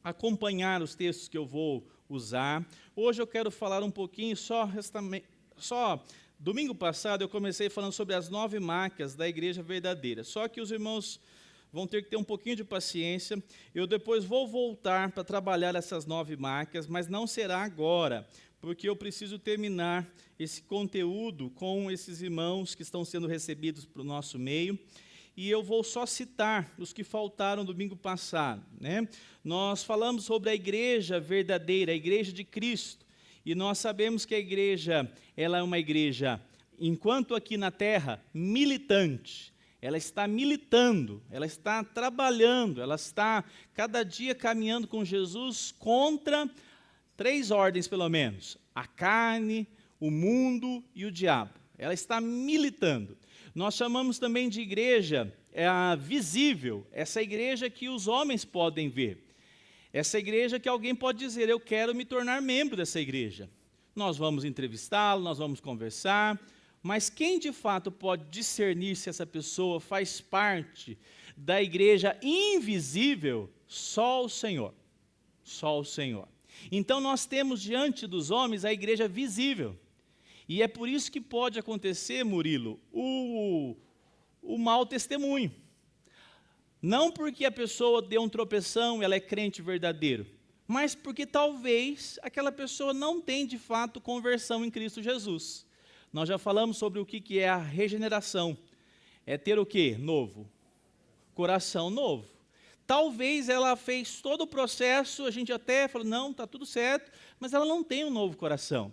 acompanhar os textos que eu vou usar. Hoje eu quero falar um pouquinho, domingo passado eu comecei falando sobre as 9 marcas da igreja verdadeira, só que os irmãos vão ter que ter um pouquinho de paciência, eu depois vou voltar para trabalhar essas 9 marcas, mas não será agora, porque eu preciso terminar esse conteúdo com esses irmãos que estão sendo recebidos para o nosso meio, e eu vou só citar os que faltaram domingo passado, né? Nós falamos sobre a igreja verdadeira, a igreja de Cristo, e nós sabemos que a igreja, ela é uma igreja, enquanto aqui na terra, militante. Ela está militando, ela está trabalhando, ela está cada dia caminhando com Jesus contra 3 ordens pelo menos, a carne, o mundo e o diabo. Ela está militando. Nós chamamos também de igreja visível, essa igreja que os homens podem ver. Essa igreja que alguém pode dizer, eu quero me tornar membro dessa igreja. Nós vamos entrevistá-lo, nós vamos conversar, mas quem de fato pode discernir se essa pessoa faz parte da igreja invisível? Só o Senhor. Só o Senhor. Então nós temos diante dos homens a igreja visível. E é por isso que pode acontecer, Murilo, o mau testemunho. Não porque a pessoa deu um tropeção, ela é crente verdadeiro, mas porque talvez aquela pessoa não tem de fato conversão em Cristo Jesus. Nós já falamos sobre o que é a regeneração. É ter o quê? Novo. Coração novo. Talvez ela fez todo o processo, a gente até falou, não, está tudo certo, mas ela não tem um novo coração.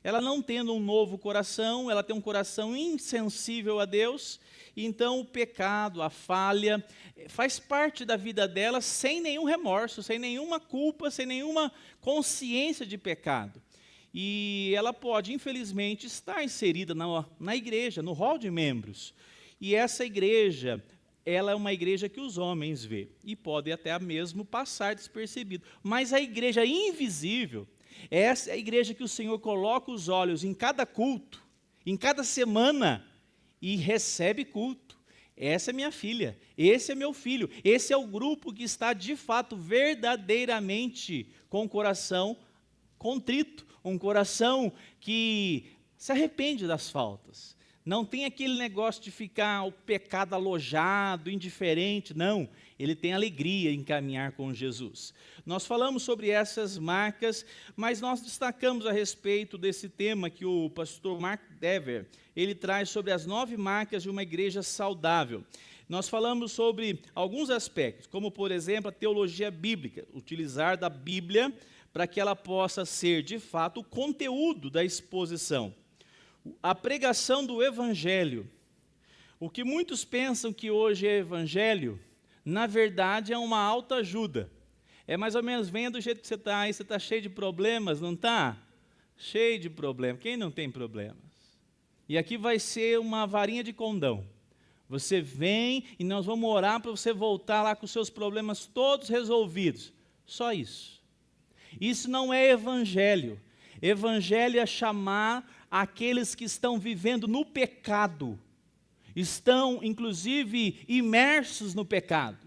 Ela não tendo um novo coração, ela tem um coração insensível a Deus, então o pecado, a falha, faz parte da vida dela sem nenhum remorso, sem nenhuma culpa, sem nenhuma consciência de pecado. E ela pode, infelizmente, estar inserida na igreja, no hall de membros. E essa igreja, ela é uma igreja que os homens vê, e pode até mesmo passar despercebido. Mas a igreja invisível, essa é a igreja que o Senhor coloca os olhos em cada culto, em cada semana, e recebe culto. Essa é minha filha, esse é meu filho, esse é o grupo que está de fato, verdadeiramente, com o coração contrito, um coração que se arrepende das faltas. Não tem aquele negócio de ficar o pecado alojado, indiferente, não. Ele tem alegria em caminhar com Jesus. Nós falamos sobre essas marcas, mas nós destacamos a respeito desse tema que o pastor Mark Dever, ele traz sobre as 9 marcas de uma igreja saudável. Nós falamos sobre alguns aspectos, como por exemplo a teologia bíblica, utilizar da Bíblia para que ela possa ser de fato o conteúdo da exposição. A pregação do Evangelho. O que muitos pensam que hoje é Evangelho, na verdade é uma autoajuda. É mais ou menos, venha do jeito que você está aí, você está cheio de problemas, não está? Cheio de problemas. Quem não tem problemas? E aqui vai ser uma varinha de condão. Você vem e nós vamos orar para você voltar lá com os seus problemas todos resolvidos. Só isso. Isso não é Evangelho. Evangelho é chamar aqueles que estão vivendo no pecado, estão inclusive imersos no pecado,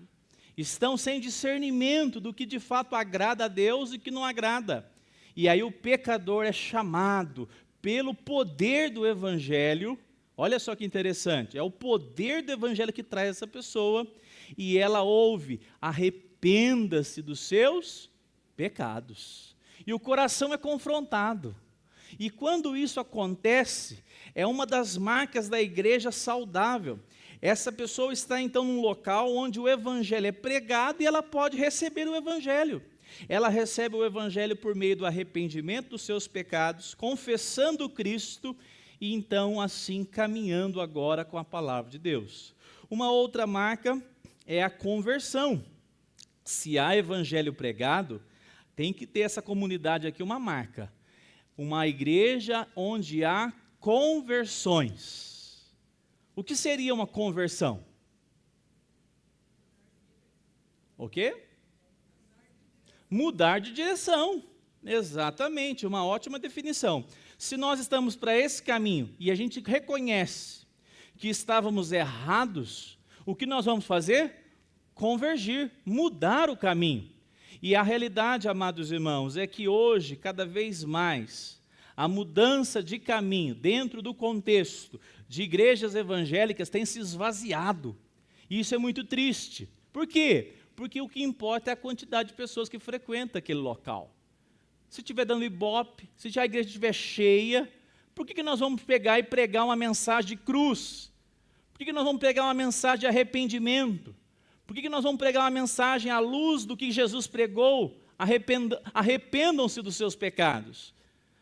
estão sem discernimento do que de fato agrada a Deus e que não agrada. E aí o pecador é chamado pelo poder do Evangelho, olha só que interessante, é o poder do Evangelho que traz essa pessoa, e ela ouve, arrependa-se dos seus pecados. E o coração é confrontado. E quando isso acontece, é uma das marcas da igreja saudável. Essa pessoa está então num local onde o evangelho é pregado e ela pode receber o evangelho. Ela recebe o evangelho por meio do arrependimento dos seus pecados, confessando Cristo e então assim caminhando agora com a palavra de Deus. Uma outra marca é a conversão. Se há evangelho pregado, tem que ter essa comunidade aqui uma marca. Uma igreja onde há conversões. O que seria uma conversão? O quê? Mudar de direção. Exatamente, uma ótima definição. Se nós estamos para esse caminho e a gente reconhece que estávamos errados, o que nós vamos fazer? Convergir, mudar o caminho. E a realidade, amados irmãos, é que hoje, cada vez mais, a mudança de caminho dentro do contexto de igrejas evangélicas tem se esvaziado. E isso é muito triste. Por quê? Porque o que importa é a quantidade de pessoas que frequentam aquele local. Se estiver dando ibope, se a igreja estiver cheia, por que nós vamos pegar e pregar uma mensagem de cruz? Por que nós vamos pregar uma mensagem de arrependimento? Por que nós vamos pregar uma mensagem à luz do que Jesus pregou? Arrependam-se dos seus pecados.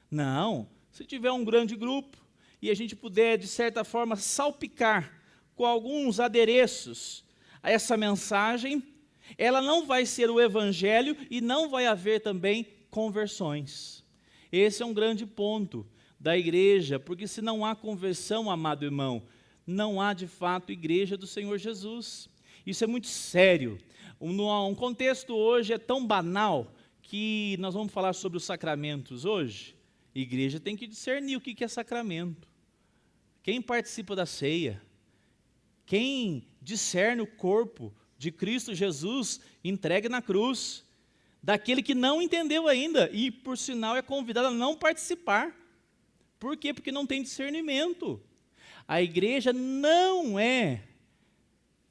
Não, se tiver um grande grupo e a gente puder, de certa forma, salpicar com alguns adereços a essa mensagem, ela não vai ser o evangelho e não vai haver também conversões. Esse é um grande ponto da igreja, porque se não há conversão, amado irmão, não há de fato igreja do Senhor Jesus. Isso é muito sério. Um contexto hoje é tão banal que nós vamos falar sobre os sacramentos hoje. A igreja tem que discernir o que é sacramento. Quem participa da ceia, quem discerne o corpo de Cristo Jesus entregue na cruz, daquele que não entendeu ainda e, por sinal, é convidado a não participar. Por quê? Porque não tem discernimento. A igreja não é,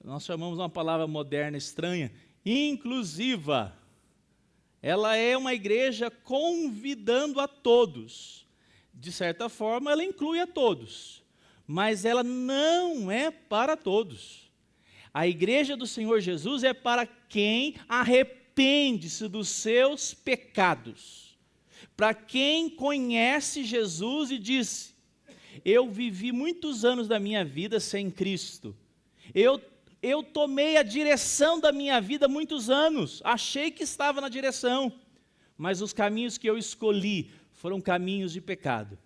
nós chamamos uma palavra moderna estranha, inclusiva. Ela é uma igreja convidando a todos. De certa forma, ela inclui a todos, mas ela não é para todos. A igreja do Senhor Jesus é para quem arrepende-se dos seus pecados, para quem conhece Jesus e diz: eu vivi muitos anos da minha vida sem Cristo, eu tomei a direção da minha vida muitos anos, achei que estava na direção, mas os caminhos que eu escolhi foram caminhos de pecado,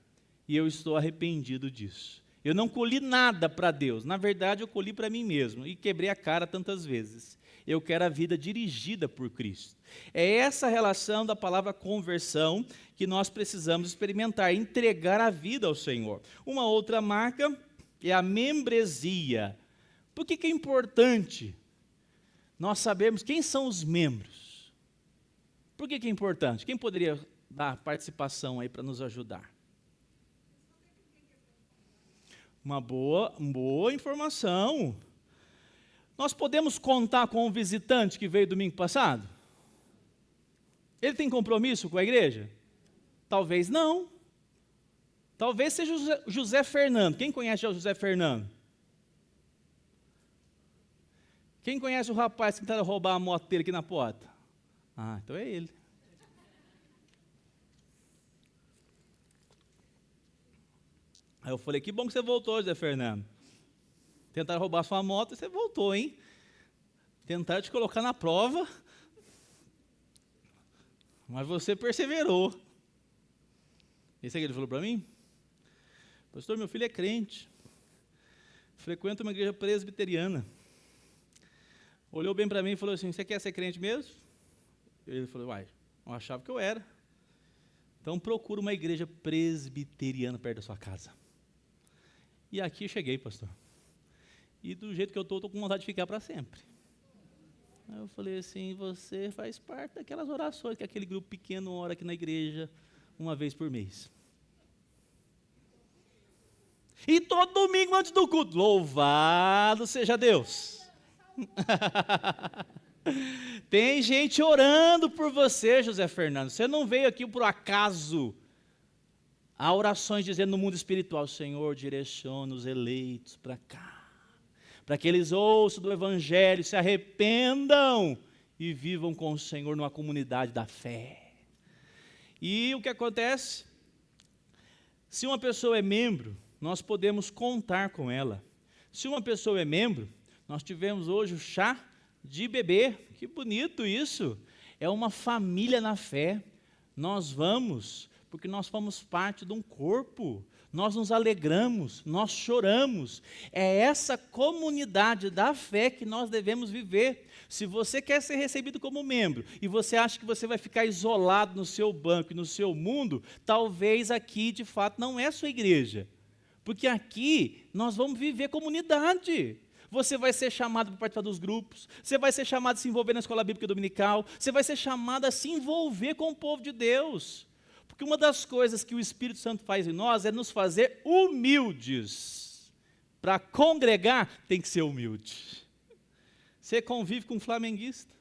e eu estou arrependido disso. Eu não colhi nada para Deus, na verdade eu colhi para mim mesmo, e quebrei a cara tantas vezes. Eu quero a vida dirigida por Cristo. É essa relação da palavra conversão que nós precisamos experimentar, entregar a vida ao Senhor. Uma outra marca é a membresia. Por que é importante nós sabermos quem são os membros? Por que é importante? Quem poderia dar participação aí para nos ajudar? Uma boa informação. Nós podemos contar com um visitante que veio domingo passado? Ele tem compromisso com a igreja? Talvez não. Talvez seja José Fernando. Quem conhece o José Fernando? Quem conhece o rapaz que tentaram roubar a moto dele aqui na porta? Ah, então é ele. Aí eu falei: que bom que você voltou, José Fernando. Tentaram roubar sua moto e você voltou, hein? Tentaram te colocar na prova, mas você perseverou. Isso é que ele falou para mim? Pastor, meu filho é crente, frequenta uma igreja presbiteriana. Olhou bem para mim e falou assim: você quer ser crente mesmo? Ele falou: uai, eu achava que eu era. Então procura uma igreja presbiteriana perto da sua casa. E aqui eu cheguei, pastor. E do jeito que eu estou com vontade de ficar para sempre. Aí eu falei assim: você faz parte daquelas orações que aquele grupo pequeno ora aqui na igreja uma vez por mês. E todo domingo antes do culto, louvado seja Deus. Tem gente orando por você, José Fernando. Você não veio aqui por acaso. Há orações dizendo no mundo espiritual: Senhor, direciona os eleitos para cá, para que eles ouçam do Evangelho, se arrependam e vivam com o Senhor numa comunidade da fé. E o que acontece? Se uma pessoa é membro, nós podemos contar com ela. Se uma pessoa é membro, nós tivemos hoje o chá de bebê. Que bonito isso! É uma família na fé. Nós vamos porque nós formos parte de um corpo, nós nos alegramos, nós choramos. É essa comunidade da fé que nós devemos viver. Se você quer ser recebido como membro, e você acha que você vai ficar isolado no seu banco e no seu mundo, talvez aqui de fato não é a sua igreja. Porque aqui nós vamos viver comunidade, Você vai ser chamado para participar dos grupos, você vai ser chamado a se envolver na escola bíblica dominical, você vai ser chamado a se envolver com o povo de Deus. Porque uma das coisas que o Espírito Santo faz em nós é nos fazer humildes. Para congregar, tem que ser humilde. Você convive com um flamenguista,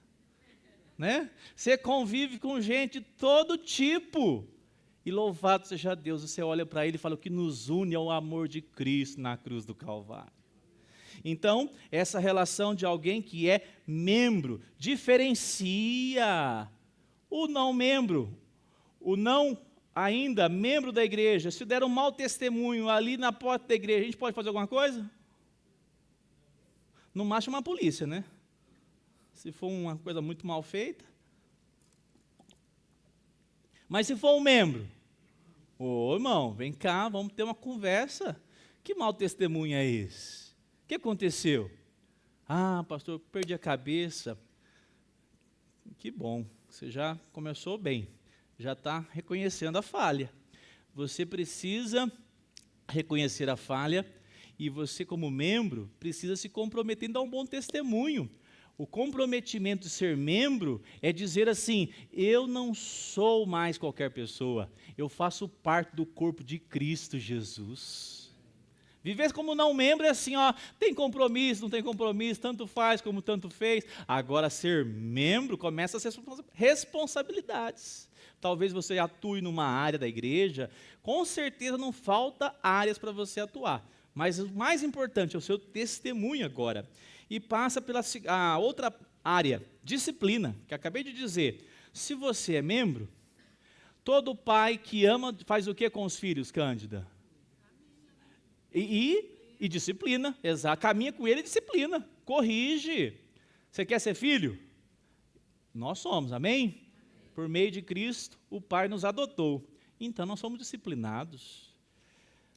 né? Você convive com gente de todo tipo. E louvado seja Deus, você olha para ele e fala: o que nos une é o amor de Cristo na cruz do Calvário. Então, essa relação de alguém que é membro diferencia o não membro, o não ainda membro da igreja. Se der um mau testemunho ali na porta da igreja, a gente pode fazer alguma coisa? No máximo uma polícia, né? Se for uma coisa muito mal feita. Mas se for um membro, ô irmão, vem cá, vamos ter uma conversa. Que mau testemunho é esse? O que aconteceu? Ah, pastor, eu perdi a cabeça. Que bom, você já começou bem, já está reconhecendo a falha. Você precisa reconhecer a falha e você, como membro, precisa se comprometer em dar um bom testemunho. O comprometimento de ser membro é dizer assim: eu não sou mais qualquer pessoa, eu faço parte do corpo de Cristo Jesus. Viver como não membro é assim, ó, tem compromisso, não tem compromisso, tanto faz como tanto fez. Agora, ser membro começa a ser responsabilidades. Talvez você atue numa área da igreja, com certeza não falta áreas para você atuar. Mas o mais importante é o seu testemunho agora. E passa pela a outra área, disciplina, que acabei de dizer. Se você é membro, todo pai que ama faz o que com os filhos, Cândida? E disciplina, exato, caminha com ele e disciplina, corrige. Você quer ser filho? Nós somos, amém? Por meio de Cristo, o Pai nos adotou. Então, nós somos disciplinados.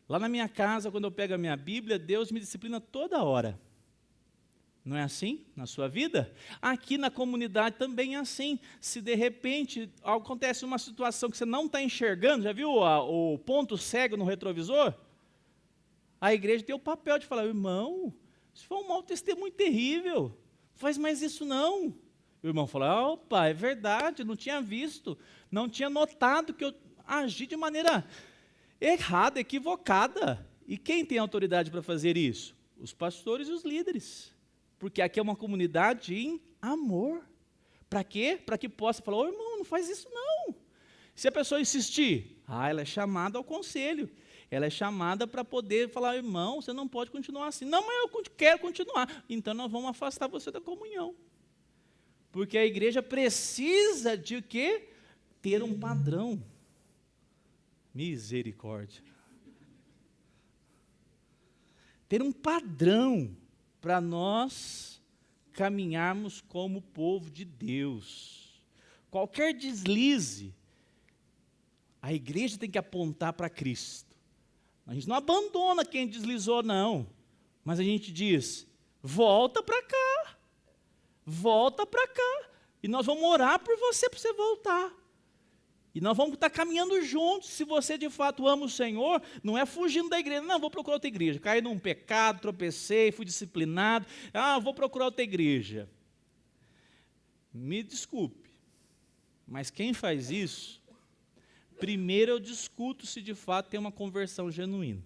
Lá na minha casa, quando eu pego a minha Bíblia, Deus me disciplina toda hora. Não é assim na sua vida? Aqui na comunidade também é assim. Se de repente acontece uma situação que você não está enxergando, já viu o ponto cego no retrovisor? A igreja tem o papel de falar: irmão, isso foi um mau testemunho terrível, não faz mais isso não. O irmão fala: opa, é verdade, não tinha visto, não tinha notado que eu agi de maneira errada, equivocada. E quem tem autoridade para fazer isso? Os pastores e os líderes. Porque aqui é uma comunidade em amor. Para quê? Para que possa falar: ô irmão, não faz isso não. Se a pessoa insistir, ela é chamada ao conselho. Ela é chamada para poder falar: irmão, você não pode continuar assim. Não, mas eu quero continuar. Então nós vamos afastar você da comunhão. Porque a igreja precisa de quê? Ter um padrão. Misericórdia. Ter um padrão para nós caminharmos como povo de Deus. Qualquer deslize, a igreja tem que apontar para Cristo. A gente não abandona quem deslizou, não. Mas a gente diz: volta para cá. Volta para cá. E nós vamos orar por você, para você voltar. E nós vamos estar caminhando juntos. Se você de fato ama o Senhor, não é fugindo da igreja. Não, vou procurar outra igreja. Caí num pecado, tropecei, fui disciplinado. Vou procurar outra igreja. Me desculpe, mas quem faz isso, primeiro eu discuto se de fato tem uma conversão genuína.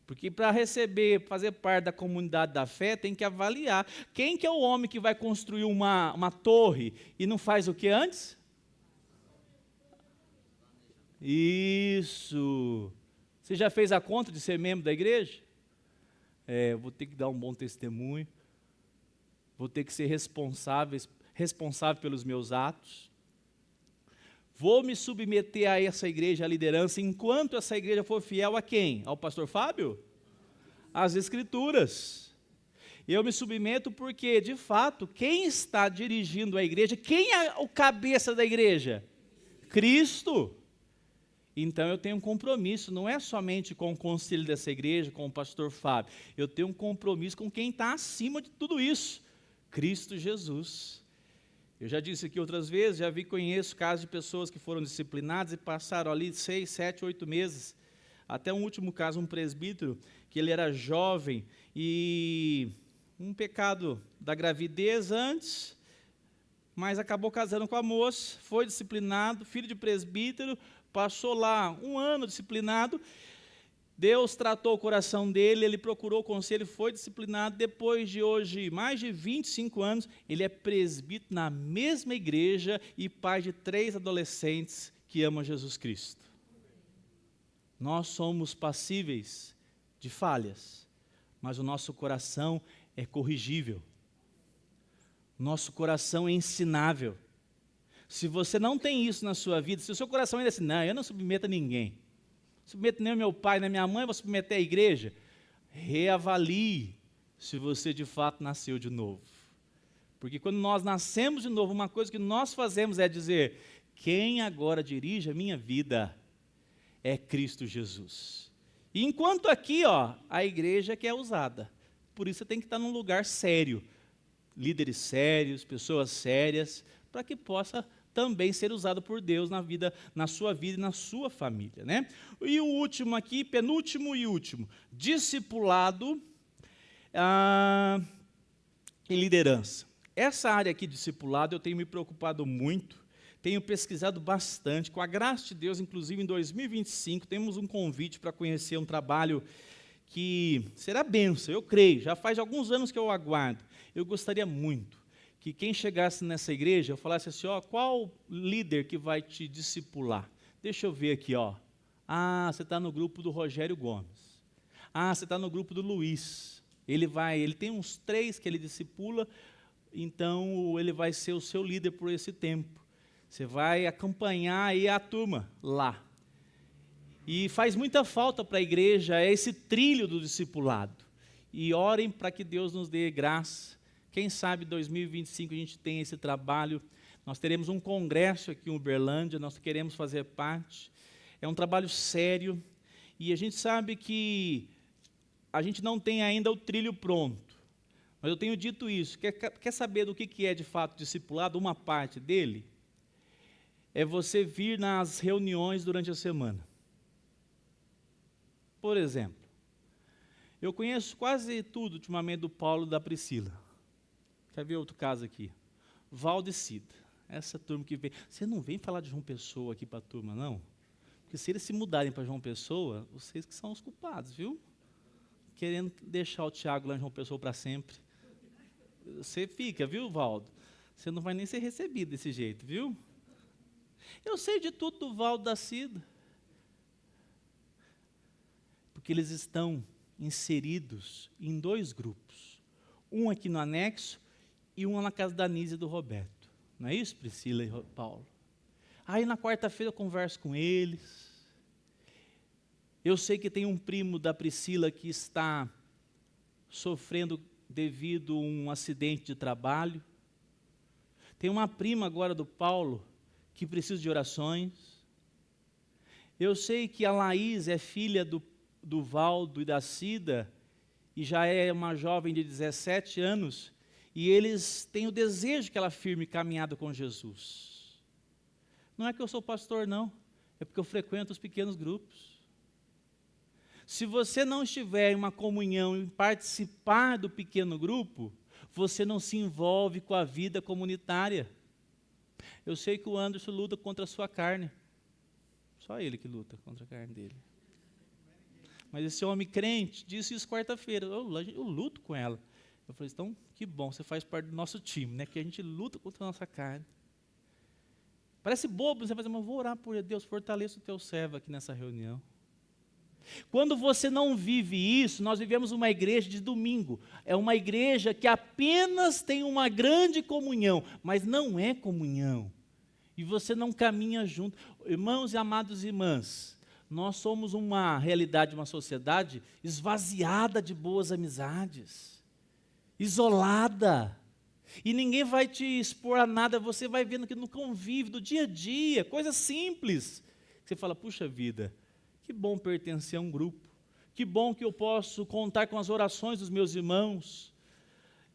Porque para receber, fazer parte da comunidade da fé, tem que avaliar. Quem que é o homem que vai construir uma torre e não faz o que antes? Isso. Você já fez a conta de ser membro da igreja? Vou ter que dar um bom testemunho. Vou ter que ser responsável pelos meus atos. Vou me submeter a essa igreja, à liderança, enquanto essa igreja for fiel a quem? Ao pastor Fábio? Às Escrituras. Eu me submeto porque, de fato, quem está dirigindo a igreja, quem é o cabeça da igreja? Cristo. Então eu tenho um compromisso, não é somente com o conselho dessa igreja, com o pastor Fábio. Eu tenho um compromisso com quem está acima de tudo isso, Cristo Jesus. Eu já disse aqui outras vezes, conheço casos de pessoas que foram disciplinadas e passaram ali 6, 7, 8 meses. Até um último caso, um presbítero que ele era jovem e um pecado da gravidez antes, mas acabou casando com a moça, foi disciplinado, filho de presbítero, passou lá 1 ano disciplinado. Deus tratou o coração dele, ele procurou o conselho, foi disciplinado. Depois de hoje, mais de 25 anos, ele é presbítero na mesma igreja e pai de 3 adolescentes que amam Jesus Cristo. Nós somos passíveis de falhas, mas o nosso coração é corrigível. Nosso coração é ensinável. Se você não tem isso na sua vida, se o seu coração ainda é assim, não, eu não submeto a ninguém, submeto nem ao meu pai, nem à minha mãe, vou submeter à igreja. Reavalie se você de fato nasceu de novo. Porque quando nós nascemos de novo, uma coisa que nós fazemos é dizer, quem agora dirige a minha vida é Cristo Jesus. E enquanto aqui, a igreja que é usada. Por isso você tem que estar num lugar sério. Líderes sérios, pessoas sérias, para que possa também ser usado por Deus na sua vida e na sua família, né? E o último aqui, penúltimo e último, discipulado e liderança. Essa área aqui, discipulado, eu tenho me preocupado muito, tenho pesquisado bastante, com a graça de Deus, inclusive em 2025, temos um convite para conhecer um trabalho que será bênção, eu creio, já faz alguns anos que eu aguardo. Eu gostaria muito que quem chegasse nessa igreja, eu falasse assim, qual líder que vai te discipular? Deixa eu ver aqui, você está no grupo do Rogério Gomes. Você está no grupo do Luiz. Ele tem uns 3 que ele discipula, então ele vai ser o seu líder por esse tempo. Você vai acompanhar aí a turma lá. E faz muita falta para a igreja esse trilho do discipulado. E orem para que Deus nos dê graça. Quem sabe em 2025 a gente tem esse trabalho. Nós teremos um congresso aqui em Uberlândia, nós queremos fazer parte. É um trabalho sério. E a gente sabe que a gente não tem ainda o trilho pronto. Mas eu tenho dito isso. Quer saber do que é de fato discipulado? Uma parte dele é você vir nas reuniões durante a semana. Por exemplo, eu conheço quase tudo ultimamente do Paulo e da Priscila. Quer ver outro caso aqui? Valdecida. Essa turma que vem. Você não vem falar de João Pessoa aqui para a turma, não? Porque se eles se mudarem para João Pessoa, vocês que são os culpados, viu? Querendo deixar o Tiago lá em João Pessoa para sempre. Você fica, viu, Valdo? Você não vai nem ser recebido desse jeito, viu? Eu sei de tudo do Valdo da Cida. Porque eles estão inseridos em 2 grupos. Um aqui no anexo e um na casa da Nízia e do Roberto. Não é isso, Priscila e Paulo? Aí na quarta-feira eu converso com eles. Eu sei que tem um primo da Priscila que está sofrendo devido a um acidente de trabalho. Tem uma prima agora do Paulo que precisa de orações. Eu sei que a Laís é filha do Valdo e da Cida, e já é uma jovem de 17 anos, e eles têm o desejo que ela firme caminhada com Jesus. Não é que eu sou pastor, não, é porque eu frequento os pequenos grupos. Se você não estiver em uma comunhão, em participar do pequeno grupo, você não se envolve com a vida comunitária. Eu sei que o Anderson luta contra a sua carne, só ele que luta contra a carne dele. Mas esse homem crente disse isso quarta-feira, eu luto com ela. Eu falei, então, que bom, você faz parte do nosso time, né? Que a gente luta contra a nossa carne. Parece bobo, você vai dizer, mas vou orar por Deus, fortaleça o teu servo aqui nessa reunião. Quando você não vive isso, nós vivemos uma igreja de domingo. É uma igreja que apenas tem uma grande comunhão, mas não é comunhão. E você não caminha junto. Irmãos e amados irmãs, nós somos uma realidade, uma sociedade esvaziada de boas amizades, isolada. E ninguém vai te expor a nada, você vai vendo que no convívio, do dia a dia, coisas simples. Você fala, puxa vida, que bom pertencer a um grupo, que bom que eu posso contar com as orações dos meus irmãos.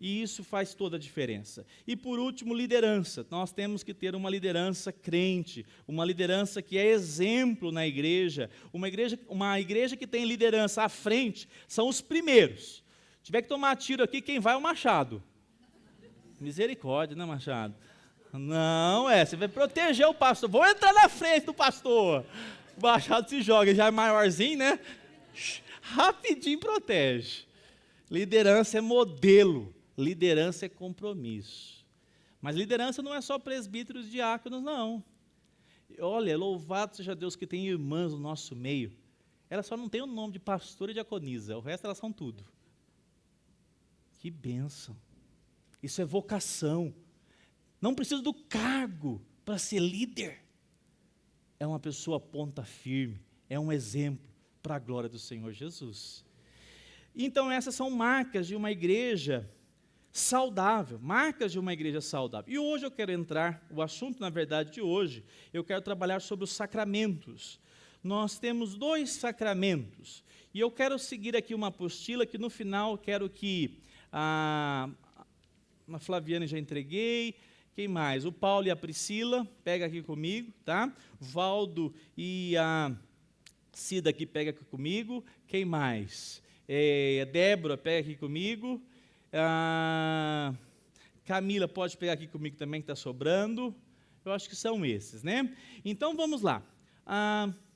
E isso faz toda a diferença. E por último, liderança. Nós temos que ter uma liderança crente, uma liderança que é exemplo na igreja. Uma igreja que tem liderança à frente são os primeiros. Se tiver que tomar tiro aqui, quem vai é o Machado. Misericórdia, né, Machado? Não, você vai proteger o pastor. Vou entrar na frente do pastor. O Machado se joga, já é maiorzinho, né? Rapidinho protege. Liderança é modelo. Liderança é compromisso. Mas liderança não é só presbíteros e diáconos, não. Olha, louvado seja Deus que tem irmãs no nosso meio. Elas só não têm o nome de pastor e diaconisa, o resto elas são tudo. Que bênção. Isso é vocação. Não precisa do cargo para ser líder. É uma pessoa ponta firme, é um exemplo para a glória do Senhor Jesus. Então essas são marcas de uma igreja saudável, marcas de uma igreja saudável. E hoje eu quero entrar, o assunto na verdade de hoje, eu quero trabalhar sobre os sacramentos. Nós temos 2 sacramentos, e eu quero seguir aqui uma apostila que no final quero que a Flaviane já entreguei, quem mais? O Paulo e a Priscila, pega aqui comigo, tá? Valdo e a Cida aqui, pega aqui comigo, quem mais? A Débora, pega aqui comigo, a Camila pode pegar aqui comigo também, que está sobrando. Eu acho que são esses, né? Então, vamos lá.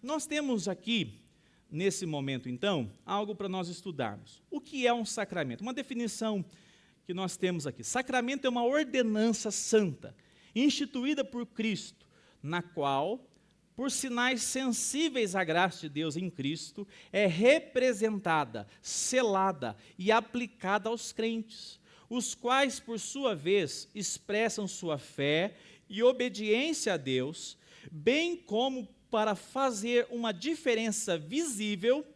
Nós temos aqui, nesse momento, então, algo para nós estudarmos. O que é um sacramento? Uma definição que nós temos aqui. Sacramento é uma ordenança santa, instituída por Cristo, na qual, por sinais sensíveis à graça de Deus em Cristo, é representada, selada e aplicada aos crentes, os quais, por sua vez, expressam sua fé e obediência a Deus, bem como para fazer uma diferença visível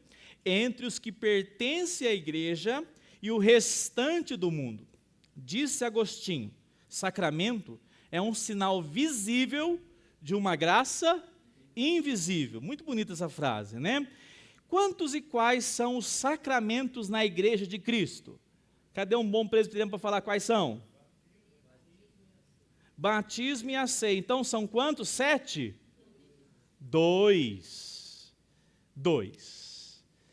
entre os que pertencem à igreja e o restante do mundo. Disse Agostinho, sacramento é um sinal visível de uma graça invisível. Muito bonita essa frase, né? Quantos e quais são os sacramentos na igreja de Cristo? Cadê um bom presbiteriano para falar quais são? Batismo e a ceia. Então são quantos? 7? 2.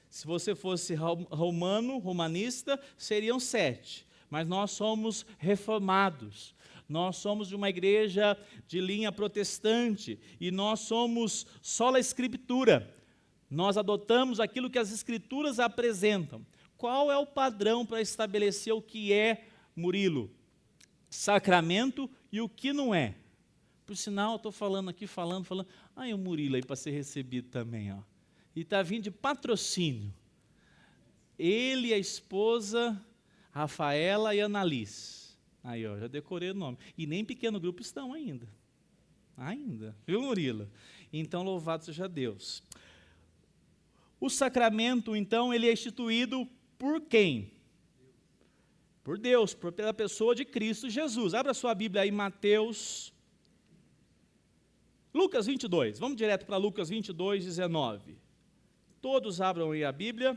Se você fosse romanista, seriam 7. Mas nós somos reformados. Nós somos de uma igreja de linha protestante e nós somos sola escritura. Nós adotamos aquilo que as escrituras apresentam. Qual é o padrão para estabelecer o que é, Murilo, sacramento e o que não é? Por sinal, estou falando aqui, falando. Aí o Murilo aí para ser recebido também, ó. E está vindo de patrocínio. Ele e a esposa, Rafaela e Annalise. Aí, ó, já decorei o nome. E nem pequeno grupo estão ainda. Viu, Murilo? Então, louvado seja Deus. O sacramento, então, ele é instituído por quem? Por Deus, pela pessoa de Cristo Jesus. Abra sua Bíblia aí, Lucas 22. Vamos direto para Lucas 22, 19. Todos abram aí a Bíblia.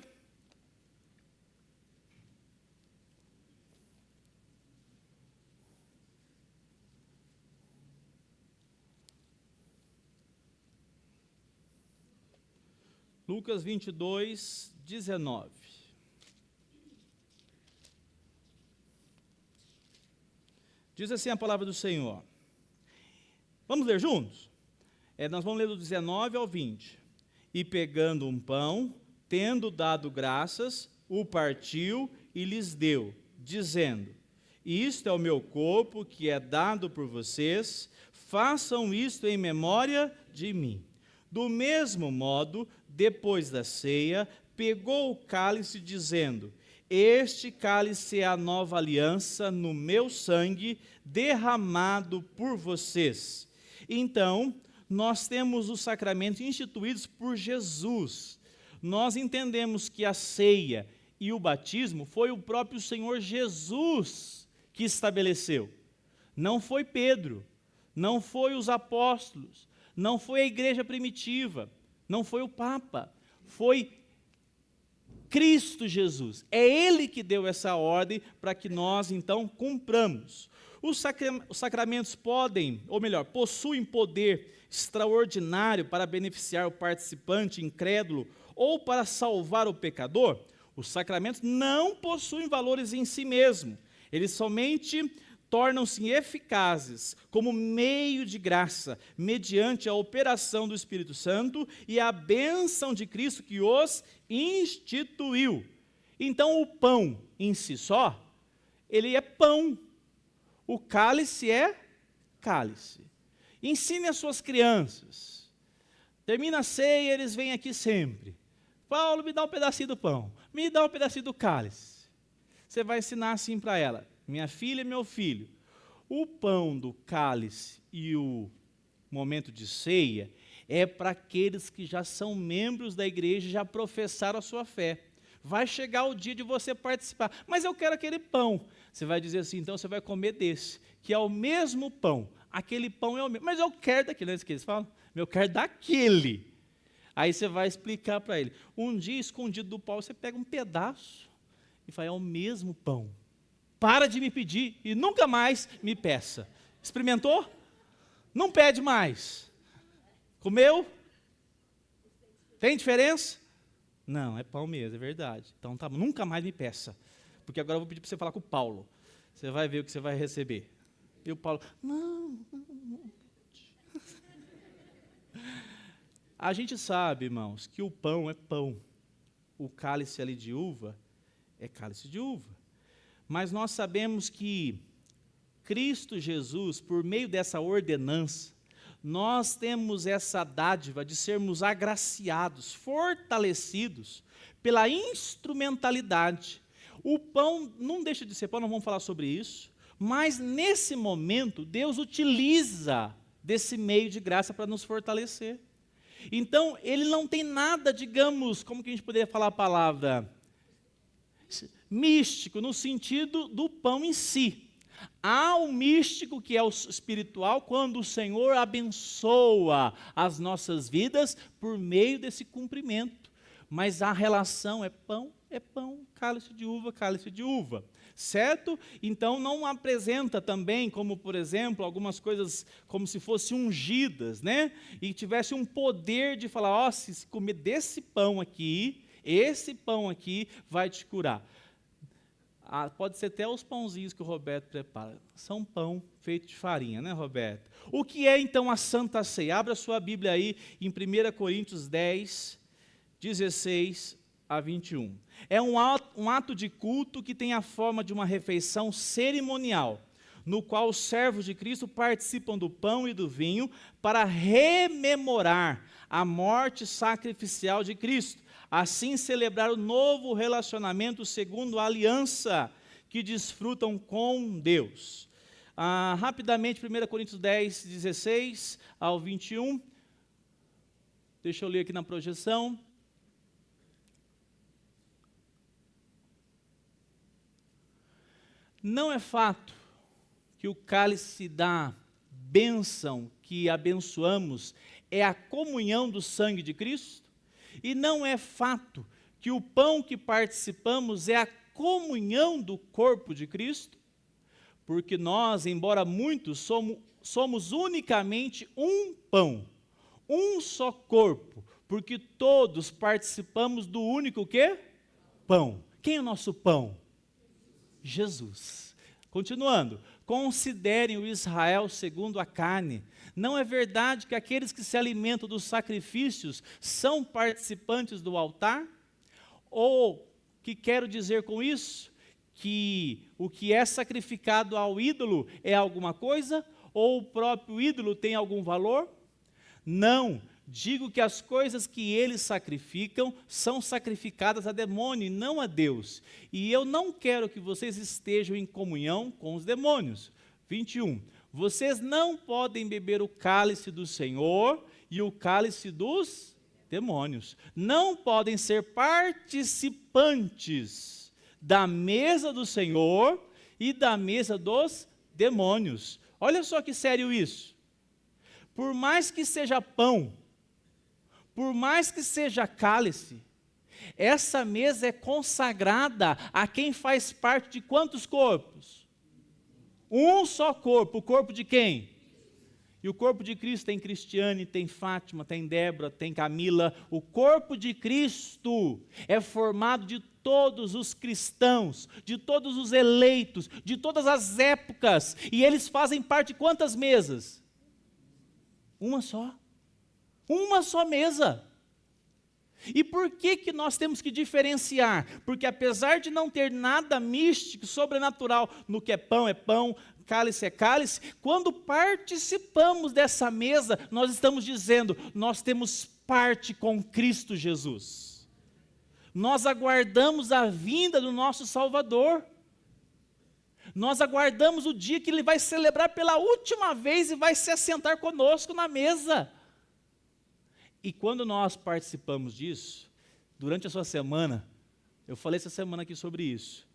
Lucas 22, 19. Diz assim a palavra do Senhor. Vamos ler juntos? Nós vamos ler do 19 ao 20. E pegando um pão, tendo dado graças, o partiu e lhes deu, dizendo: isto é o meu corpo que é dado por vocês, façam isto em memória de mim. Do mesmo modo, depois da ceia, pegou o cálice, dizendo: este cálice é a nova aliança no meu sangue, derramado por vocês. Então, nós temos os sacramentos instituídos por Jesus. Nós entendemos que a ceia e o batismo foi o próprio Senhor Jesus que estabeleceu. Não foi Pedro, não foi os apóstolos, não foi a igreja primitiva, não foi o Papa, foi Cristo Jesus. É Ele que deu essa ordem para que nós, então, cumpramos. Os sacramentos podem, ou melhor, possuem poder extraordinário para beneficiar o participante incrédulo ou para salvar o pecador. Os sacramentos não possuem valores em si mesmos. Eles somente tornam-se eficazes como meio de graça, mediante a operação do Espírito Santo e a bênção de Cristo que os instituiu. Então, o pão em si só, ele é pão. O cálice é cálice. Ensine as suas crianças. Termina a ceia, eles vêm aqui sempre. Paulo, me dá um pedacinho do pão. Me dá um pedacinho do cálice. Você vai ensinar assim para ela. Minha filha e meu filho, o pão do cálice e o momento de ceia é para aqueles que já são membros da igreja e já professaram a sua fé. Vai chegar o dia de você participar, mas eu quero aquele pão. Você vai dizer assim, então você vai comer desse, que é o mesmo pão. Aquele pão é o mesmo, mas eu quero daquele, não é isso que eles falam? Eu quero daquele. Aí você vai explicar para ele. Um dia, escondido do pau, você pega um pedaço e fala, é o mesmo pão. Para de me pedir e nunca mais me peça. Experimentou? Não pede mais. Comeu? Tem diferença? Não, é pão mesmo, é verdade. Então tá, nunca mais me peça. Porque agora eu vou pedir para você falar com o Paulo. Você vai ver o que você vai receber. E o Paulo, não. A gente sabe, irmãos, que o pão é pão. O cálice ali de uva é cálice de uva. Mas nós sabemos que Cristo Jesus, por meio dessa ordenança, nós temos essa dádiva de sermos agraciados, fortalecidos pela instrumentalidade. O pão não deixa de ser pão, nós vamos falar sobre isso, mas nesse momento Deus utiliza desse meio de graça para nos fortalecer. Então, ele não tem nada, digamos, como que a gente poderia falar a palavra? Místico, no sentido do pão em si. Há o místico, que é o espiritual, quando o Senhor abençoa as nossas vidas por meio desse cumprimento. Mas a relação é pão, cálice de uva, certo? Então não apresenta também, como por exemplo, algumas coisas como se fossem ungidas, né? E tivesse um poder de falar, ó, se comer desse pão aqui, esse pão aqui vai te curar. Pode ser até os pãozinhos que o Roberto prepara. São pão feito de farinha, né, Roberto? O que é, então, a Santa Ceia? Abra sua Bíblia aí em 1 Coríntios 10, 16 a 21. É um ato de culto que tem a forma de uma refeição cerimonial, no qual os servos de Cristo participam do pão e do vinho para rememorar a morte sacrificial de Cristo. Assim celebrar o novo relacionamento segundo a aliança que desfrutam com Deus. Rapidamente, 1 Coríntios 10, 16 ao 21. Deixa eu ler aqui na projeção. Não é fato que o cálice da bênção que abençoamos é a comunhão do sangue de Cristo? E não é fato que o pão que participamos é a comunhão do corpo de Cristo? Porque nós, embora muitos, somos unicamente um pão, um só corpo, porque todos participamos do único quê? Pão. Quem é o nosso pão? Jesus. Continuando, considerem o Israel segundo a carne. Não é verdade que aqueles que se alimentam dos sacrifícios são participantes do altar? Ou, que quero dizer com isso? Que o que é sacrificado ao ídolo é alguma coisa? Ou o próprio ídolo tem algum valor? Não, digo que as coisas que eles sacrificam são sacrificadas a demônio e não a Deus. E eu não quero que vocês estejam em comunhão com os demônios. 21. Vocês não podem beber o cálice do Senhor e o cálice dos demônios. Não podem ser participantes da mesa do Senhor e da mesa dos demônios. Olha só que sério isso. Por mais que seja pão, por mais que seja cálice, Essa mesa é consagrada a quem faz parte de quantos corpos? Um só corpo. O corpo de quem? E o corpo de Cristo tem Cristiane, tem Fátima, tem Débora, tem Camila. O corpo de Cristo é formado de todos os cristãos, de todos os eleitos, de todas as épocas. E eles fazem parte de quantas mesas? Uma só. Uma só mesa. E por que nós temos que diferenciar? Porque apesar de não ter nada místico, sobrenatural, no que é pão, cálice é cálice, quando participamos dessa mesa, nós estamos dizendo, nós temos parte com Cristo Jesus. Nós aguardamos a vinda do nosso Salvador. Nós aguardamos o dia que Ele vai celebrar pela última vez e vai se assentar conosco na mesa. E quando nós participamos disso, durante a sua semana, eu falei essa semana aqui sobre isso.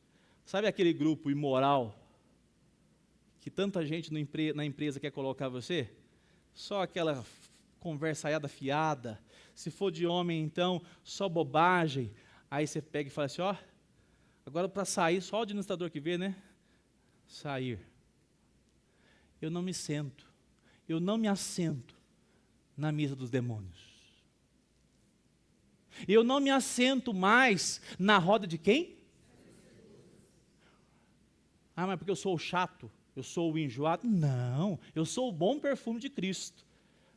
Sabe aquele grupo imoral que tanta gente na empresa quer colocar você? Só aquela conversaiada fiada. Se for de homem, então, só bobagem. Aí você pega e fala assim, ó, agora para sair, só o administrador que vê, né? Sair. Eu não me sento, eu não me assento na mesa dos demônios. Eu não me assento mais na roda de quem? Ah, mas porque eu sou o chato, eu sou o enjoado. Não, eu sou o bom perfume de Cristo.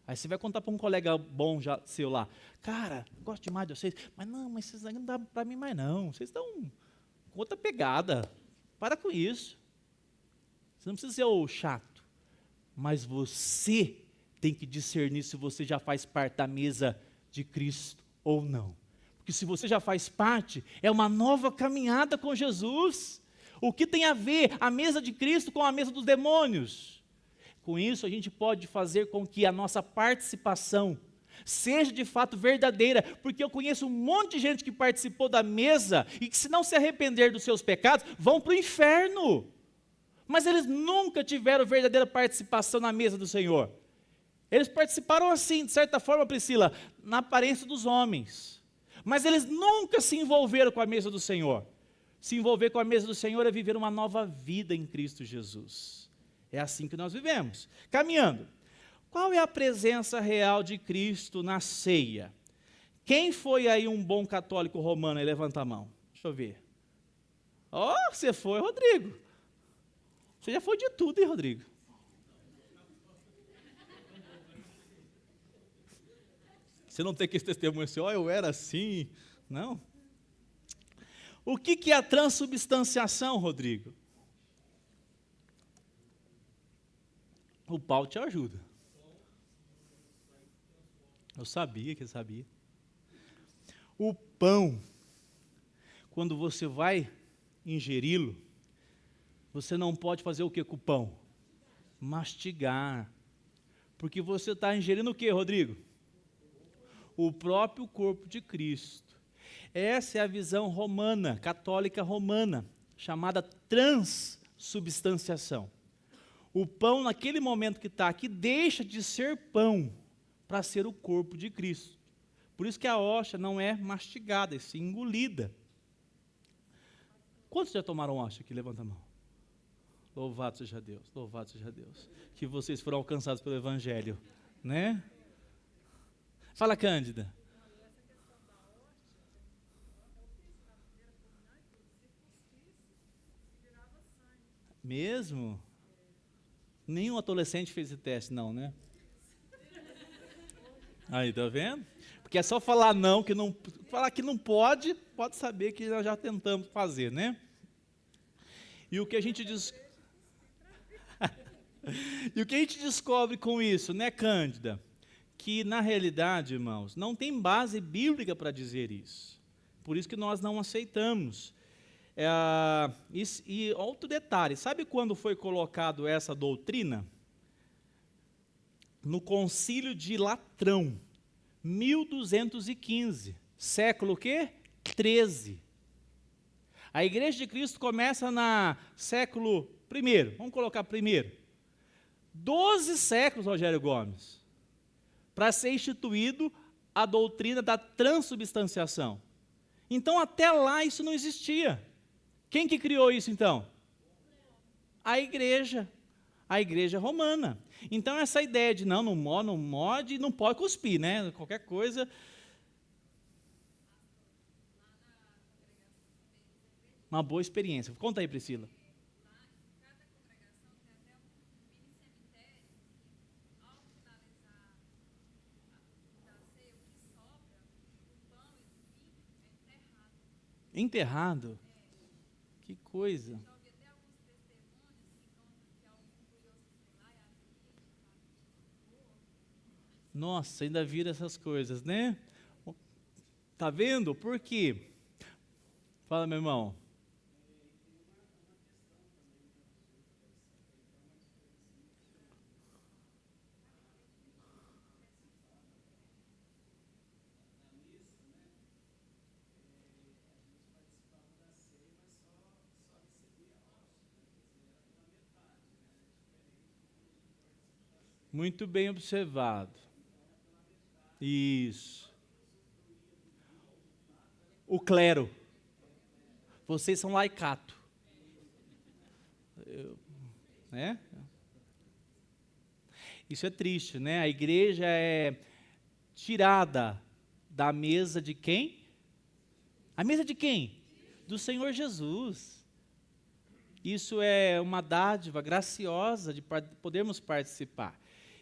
Aí você vai contar para um colega bom já seu lá, cara, gosto demais de vocês, mas vocês ainda não dá para mim mais não, vocês estão com outra pegada, para com isso. Você não precisa ser o chato, mas você tem que discernir se você já faz parte da mesa de Cristo ou não. Porque se você já faz parte, é uma nova caminhada com Jesus. O que tem a ver a mesa de Cristo com a mesa dos demônios? Com isso a gente pode fazer com que a nossa participação seja de fato verdadeira, porque eu conheço um monte de gente que participou da mesa e que se não se arrepender dos seus pecados, vão para o inferno. Mas eles nunca tiveram verdadeira participação na mesa do Senhor. Eles participaram assim, de certa forma, Priscila, na aparência dos homens. Mas eles nunca se envolveram com a mesa do Senhor. Se envolver com a mesa do Senhor é viver uma nova vida em Cristo Jesus. É assim que nós vivemos. Caminhando. Qual é a presença real de Cristo na ceia? Quem foi aí um bom católico romano? Aí levanta a mão. Deixa eu ver. Você foi, Rodrigo. Você já foi de tudo, hein, Rodrigo? Você não tem que esse testemunho assim, eu era assim. Não. O que é a transubstanciação, Rodrigo? O Paulo te ajuda. Eu sabia que ele sabia. O pão, quando você vai ingeri-lo, você não pode fazer o que com o pão? Mastigar. Porque você está ingerindo o que, Rodrigo? O próprio corpo de Cristo. Essa é a visão romana, católica romana, chamada transubstanciação. O pão, naquele momento que está aqui, deixa de ser pão para ser o corpo de Cristo. Por isso que a hóstia não é mastigada, é sim engolida. Quantos já tomaram hóstia aqui? Levanta a mão. Louvado seja Deus, louvado seja Deus. Que vocês foram alcançados pelo Evangelho, né? Fala, Cândida. Mesmo? Nenhum adolescente fez esse teste, não, né? Aí, tá vendo? Porque é só falar não, falar que não pode, pode saber que nós já tentamos fazer, né? E o que a gente E o que a gente descobre com isso, né, Cândida? Que, na realidade, irmãos, não tem base bíblica para dizer isso. Por isso que nós não aceitamos. E outro detalhe, sabe quando foi colocado essa doutrina? No Concílio de Latrão, 1215, século o quê? 13. A Igreja de Cristo começa na século I, vamos colocar primeiro. 12 séculos, Rogério Gomes, para ser instituído a doutrina da transubstanciação. Então, até lá, isso não existia. Quem que criou isso, então? A igreja romana. Então, essa ideia de não morde, não pode cuspir, né? Qualquer coisa. Uma boa experiência. Conta aí, Priscila. Enterrado? Que coisa. Nossa, ainda vira essas coisas, né? Tá vendo? Por quê? Fala, meu irmão. Muito bem observado. Isso. O clero. Vocês são laicato. Né? Isso é triste, né? A igreja é tirada da mesa de quem? A mesa de quem? Do Senhor Jesus. Isso é uma dádiva graciosa de podermos participar.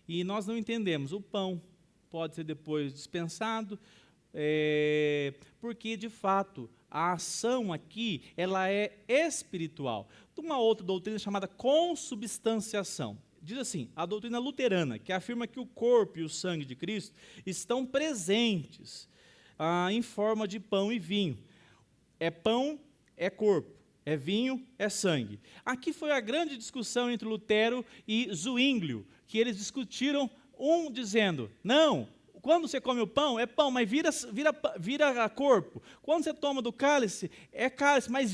E nós não entendemos. O pão pode ser depois dispensado, porque, de fato, a ação aqui, ela é espiritual. Tem uma outra doutrina chamada consubstanciação. Diz assim, a doutrina luterana, que afirma que o corpo e o sangue de Cristo estão presentes em forma de pão e vinho. É pão, é corpo. É vinho, é sangue. Aqui foi a grande discussão entre Lutero e Zwinglio, que eles discutiram, um dizendo, não, quando você come o pão, é pão, mas vira corpo. Quando você toma do cálice, é cálice, mas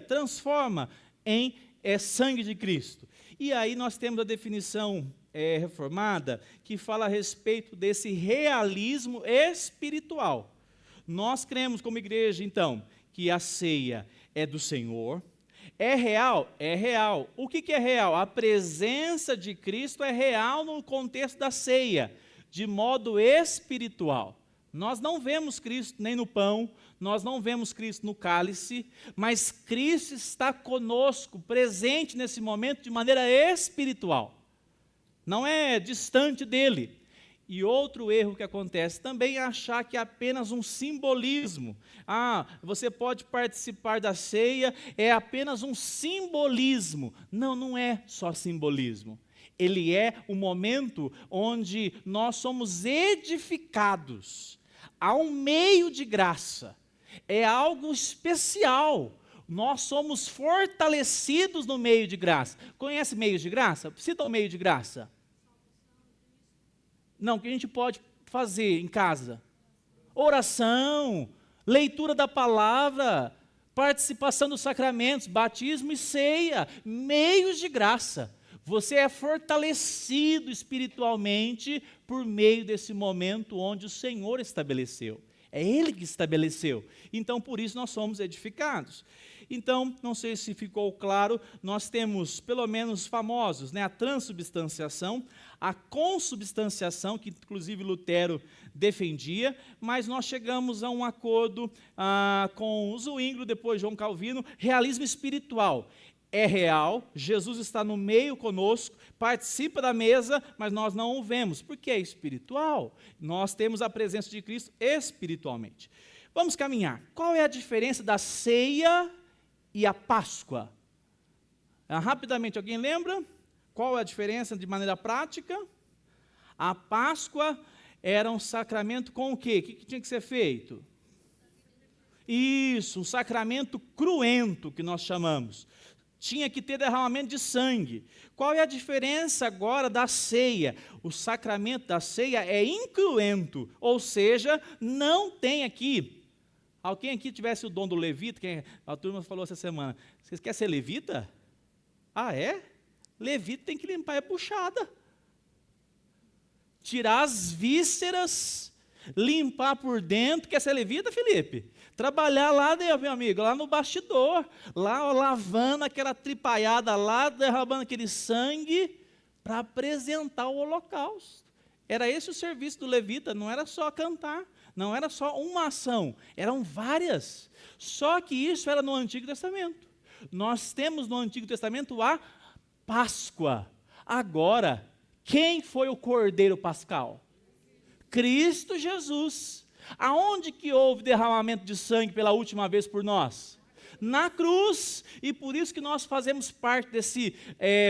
transforma em sangue de Cristo. E aí nós temos a definição reformada, que fala a respeito desse realismo espiritual. Nós cremos como igreja, então, que a ceia é do Senhor. É real? É real. O que é real? A presença de Cristo é real no contexto da ceia, de modo espiritual. Nós não vemos Cristo nem no pão, nós não vemos Cristo no cálice, mas Cristo está conosco, presente nesse momento de maneira espiritual. Não é distante dele. E outro erro que acontece também é achar que é apenas um simbolismo. Você pode participar da ceia, é apenas um simbolismo. Não, não é só simbolismo. Ele é o momento onde nós somos edificados a um meio de graça. É algo especial. Nós somos fortalecidos no meio de graça. Conhece meio de graça? Cita o meio de graça. Não, o que a gente pode fazer em casa? Oração, leitura da palavra, participação dos sacramentos, batismo e ceia, meios de graça. Você é fortalecido espiritualmente por meio desse momento onde o Senhor estabeleceu. É Ele que estabeleceu. Então, por isso, nós somos edificados. Então, não sei se ficou claro, nós temos, pelo menos famosos, a transubstanciação, a consubstanciação, que inclusive Lutero defendia, mas nós chegamos a um acordo com o Zwinglio, depois João Calvino, realismo espiritual. É real, Jesus está no meio conosco, participa da mesa, mas nós não o vemos, porque é espiritual. Nós temos a presença de Cristo espiritualmente. Vamos caminhar. Qual é a diferença da ceia e a Páscoa? Rapidamente, alguém lembra? Qual é a diferença de maneira prática? A Páscoa era um sacramento com o quê? O que tinha que ser feito? Isso, um sacramento cruento, que nós chamamos. Tinha que ter derramamento de sangue. Qual é a diferença agora da ceia? O sacramento da ceia é incruento, ou seja, não tem aqui. Alguém aqui tivesse o dom do levita? A turma falou essa semana, vocês querem ser levita? É? Levita tem que limpar a buchada. Tirar as vísceras, Limpar por dentro, quer ser levita, Felipe? Trabalhar lá, meu amigo, lá no bastidor, lá lavando aquela tripaiada lá, derramando aquele sangue, para apresentar o holocausto. Era esse o serviço do levita, não era só cantar, não era só uma ação, eram várias. Só que isso era no Antigo Testamento. Nós temos no Antigo Testamento a Páscoa. Agora, quem foi o Cordeiro Pascal? Cristo Jesus. Aonde que houve derramamento de sangue pela última vez por nós? Na cruz, e por isso que nós fazemos parte desse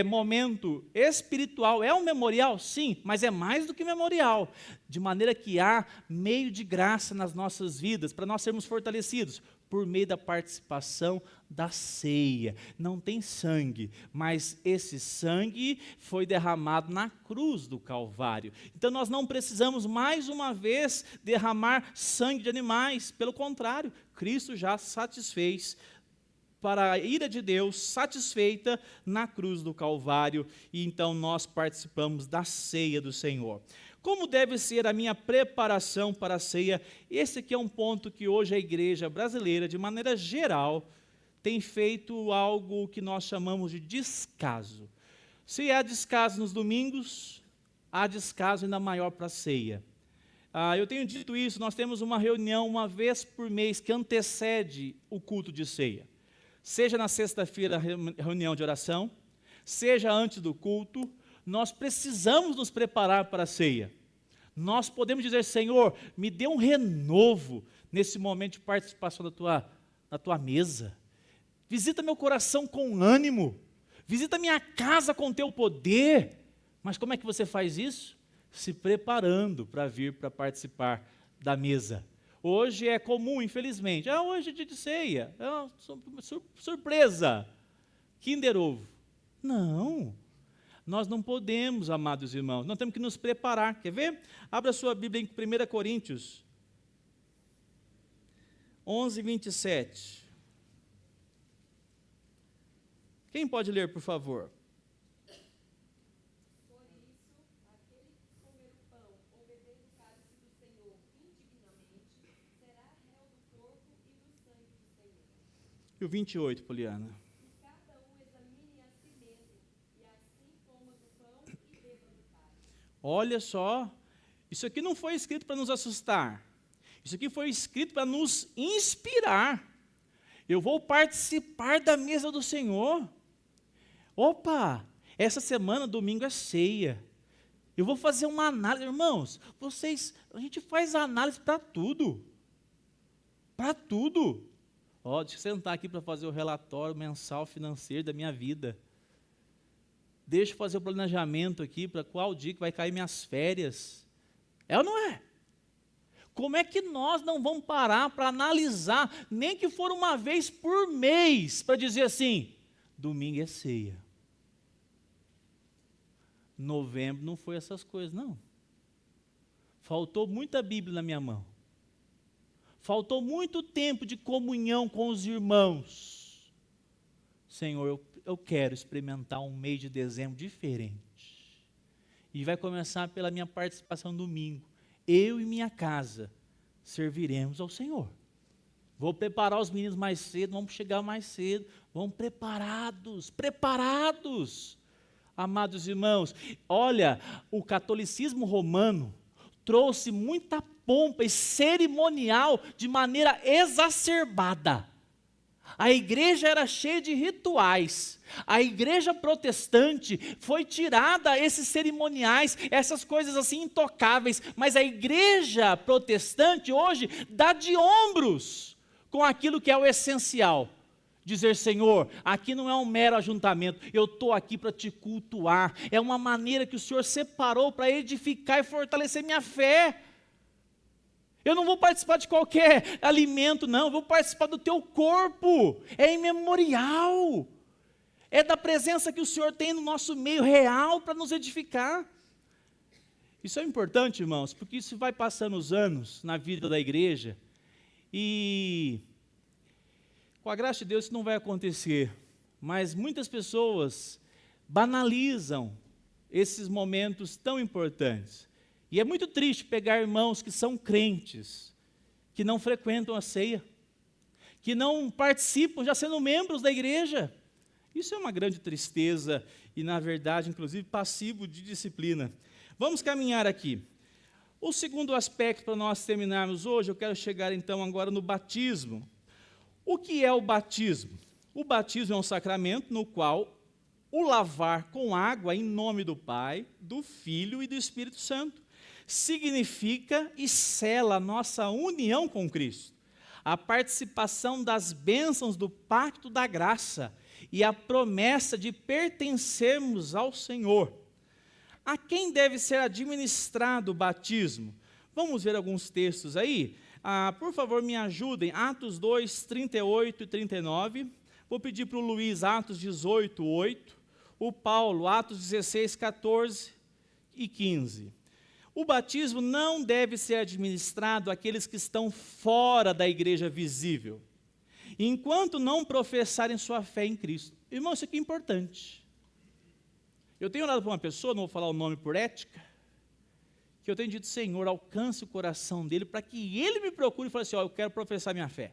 momento espiritual. É um memorial? Sim, mas é mais do que memorial, de maneira que há meio de graça nas nossas vidas, para nós sermos fortalecidos, por meio da participação da ceia. Não tem sangue, mas esse sangue foi derramado na cruz do Calvário. Então nós não precisamos mais uma vez derramar sangue de animais, pelo contrário, Cristo já satisfez para a ira de Deus, satisfeita na cruz do Calvário, e então nós participamos da ceia do Senhor. Como deve ser a minha preparação para a ceia? Esse aqui é um ponto que hoje a igreja brasileira, de maneira geral, tem feito algo que nós chamamos de descaso. Se há descaso nos domingos, há descaso ainda maior para a ceia. Eu tenho dito isso, nós temos uma reunião uma vez por mês que antecede o culto de ceia. Seja na sexta-feira, reunião de oração, seja antes do culto, nós precisamos nos preparar para a ceia. Nós podemos dizer, Senhor, me dê um renovo nesse momento de participação da tua mesa. Visita meu coração com ânimo. Visita minha casa com teu poder. Mas como é que você faz isso? Se preparando para vir para participar da mesa. Hoje é comum, infelizmente. Hoje é dia de ceia. Surpresa. Kinder Ovo. Não. Nós não podemos, amados irmãos. Nós temos que nos preparar. Quer ver? Abra sua Bíblia em 1 Coríntios 11, 27. Quem pode ler, por favor? E o 28, Poliana. Olha só, isso aqui não foi escrito para nos assustar. Isso aqui foi escrito para nos inspirar. Eu vou participar da mesa do Senhor. Opa, essa semana, domingo, é ceia. Eu vou fazer uma análise. Irmãos, a gente faz análise para tudo. Para tudo. Deixa eu sentar aqui para fazer o relatório mensal financeiro da minha vida. Deixa eu fazer o planejamento aqui para qual dia que vai cair minhas férias. É ou não é? Como é que nós não vamos parar para analisar, nem que for uma vez por mês, para dizer assim, domingo é ceia. Novembro não foi essas coisas, não. Faltou muita Bíblia na minha mão. Faltou muito tempo de comunhão com os irmãos. Senhor, eu quero experimentar um mês de dezembro diferente. E vai começar pela minha participação no domingo. Eu e minha casa serviremos ao Senhor. Vou preparar os meninos mais cedo, vamos chegar mais cedo, vamos preparados. Amados irmãos, olha, o catolicismo romano trouxe muita pompa e cerimonial de maneira exacerbada. A igreja era cheia de rituais. A igreja protestante foi tirada esses cerimoniais, essas coisas assim intocáveis, mas a igreja protestante hoje dá de ombros com aquilo que é o essencial. Dizer, Senhor, aqui não é um mero ajuntamento, eu estou aqui para te cultuar. É uma maneira que o Senhor separou para edificar e fortalecer minha fé. Eu não vou participar de qualquer alimento, não. Eu vou participar do teu corpo. É imemorial. É da presença que o Senhor tem no nosso meio real para nos edificar. Isso é importante, irmãos, porque isso vai passando os anos na vida da igreja. E com a graça de Deus isso não vai acontecer. Mas muitas pessoas banalizam esses momentos tão importantes. E é muito triste pegar irmãos que são crentes, que não frequentam a ceia, que não participam, já sendo membros da igreja. Isso é uma grande tristeza e, na verdade, inclusive, passivo de disciplina. Vamos caminhar aqui. O segundo aspecto para nós terminarmos hoje, eu quero chegar então agora no batismo. O que é o batismo? O batismo é um sacramento no qual o lavar com água em nome do Pai, do Filho e do Espírito Santo significa e sela a nossa união com Cristo, a participação das bênçãos do pacto da graça e a promessa de pertencermos ao Senhor. A quem deve ser administrado o batismo? Vamos ver alguns textos aí? Por favor, me ajudem. Atos 2, 38 e 39. Vou pedir para o Luiz, Atos 18, 8. O Paulo, Atos 16, 14 e 15. O batismo não deve ser administrado àqueles que estão fora da igreja visível, enquanto não professarem sua fé em Cristo. Irmão, isso aqui é importante. Eu tenho orado para uma pessoa, não vou falar o nome por ética, que eu tenho dito, Senhor, alcance o coração dele para que ele me procure e fale assim, eu quero professar minha fé.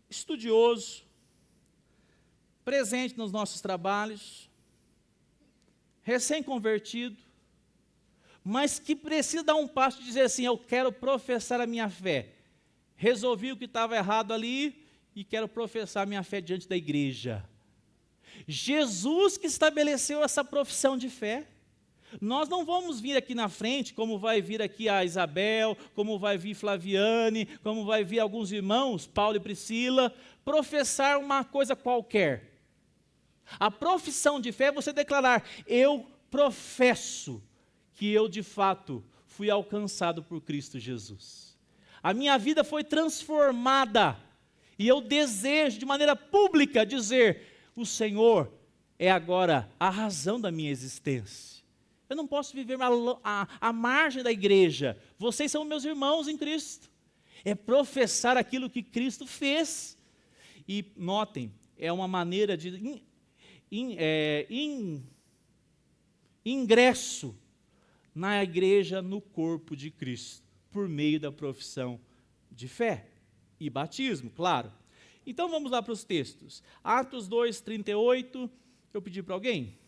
Estudioso, presente nos nossos trabalhos, recém-convertido, mas que precisa dar um passo e dizer assim, eu quero professar a minha fé. Resolvi o que estava errado ali e quero professar a minha fé diante da igreja. Jesus que estabeleceu essa profissão de fé. Nós não vamos vir aqui na frente, como vai vir aqui a Isabel, como vai vir Flaviane, como vai vir alguns irmãos, Paulo e Priscila, professar uma coisa qualquer. A profissão de fé é você declarar, eu professo que eu de fato fui alcançado por Cristo Jesus. A minha vida foi transformada e eu desejo de maneira pública dizer, o Senhor é agora a razão da minha existência. Eu não posso viver à margem da igreja. Vocês são meus irmãos em Cristo. É professar aquilo que Cristo fez. E notem, é uma maneira de ingresso na igreja, no corpo de Cristo, por meio da profissão de fé e batismo, claro. Então vamos lá para os textos. Atos 2, 38, eu pedi para alguém?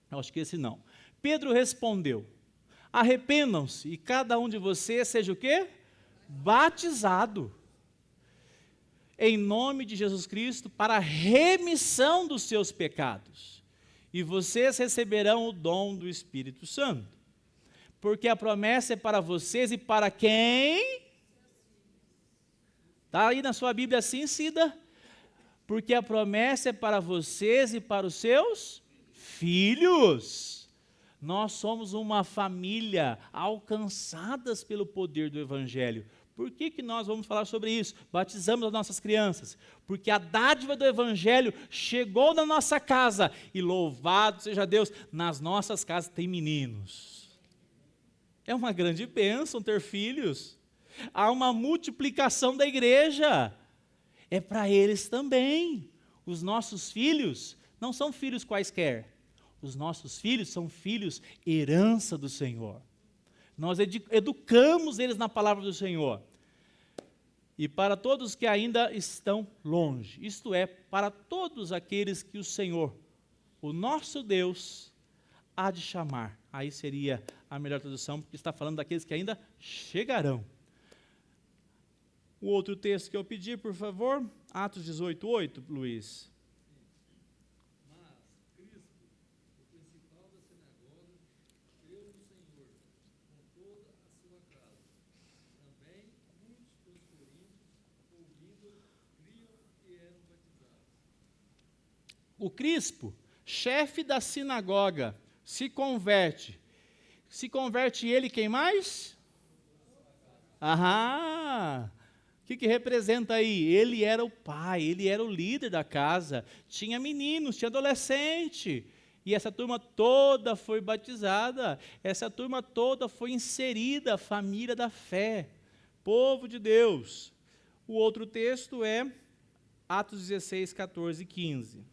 Eu acho que esse não. Pedro respondeu, arrependam-se e cada um de vocês seja o quê? Batizado em nome de Jesus Cristo para a remissão dos seus pecados. E vocês receberão o dom do Espírito Santo. Porque a promessa é para vocês e para quem? Está aí na sua Bíblia assim, Cida? Porque a promessa é para vocês e para os seus filhos. Nós somos uma família alcançadas pelo poder do Evangelho. Por que nós vamos falar sobre isso? Batizamos as nossas crianças. Porque a dádiva do Evangelho chegou na nossa casa. E louvado seja Deus, nas nossas casas tem meninos. É uma grande bênção ter filhos. Há uma multiplicação da igreja. É para eles também. Os nossos filhos não são filhos quaisquer. Os nossos filhos são filhos herança do Senhor. Nós educamos eles na palavra do Senhor. E para todos que ainda estão longe, isto é, para todos aqueles que o Senhor, o nosso Deus, há de chamar. Aí seria a melhor tradução, porque está falando daqueles que ainda chegarão. O outro texto que eu pedi, por favor, Atos 18, 8, Luiz. Mas Crispo, o principal da sinagoga, creu no Senhor com toda a sua casa. Também muitos dos coríntios, ouvindo, criam e eram batizados. O Crispo, chefe da sinagoga, se converte. Se converte ele, quem mais? Aham! O que representa aí? Ele era o pai, ele era o líder da casa, tinha meninos, tinha adolescente, e essa turma toda foi batizada, essa turma toda foi inserida, família da fé, povo de Deus. O outro texto é Atos 16, 14 e 15.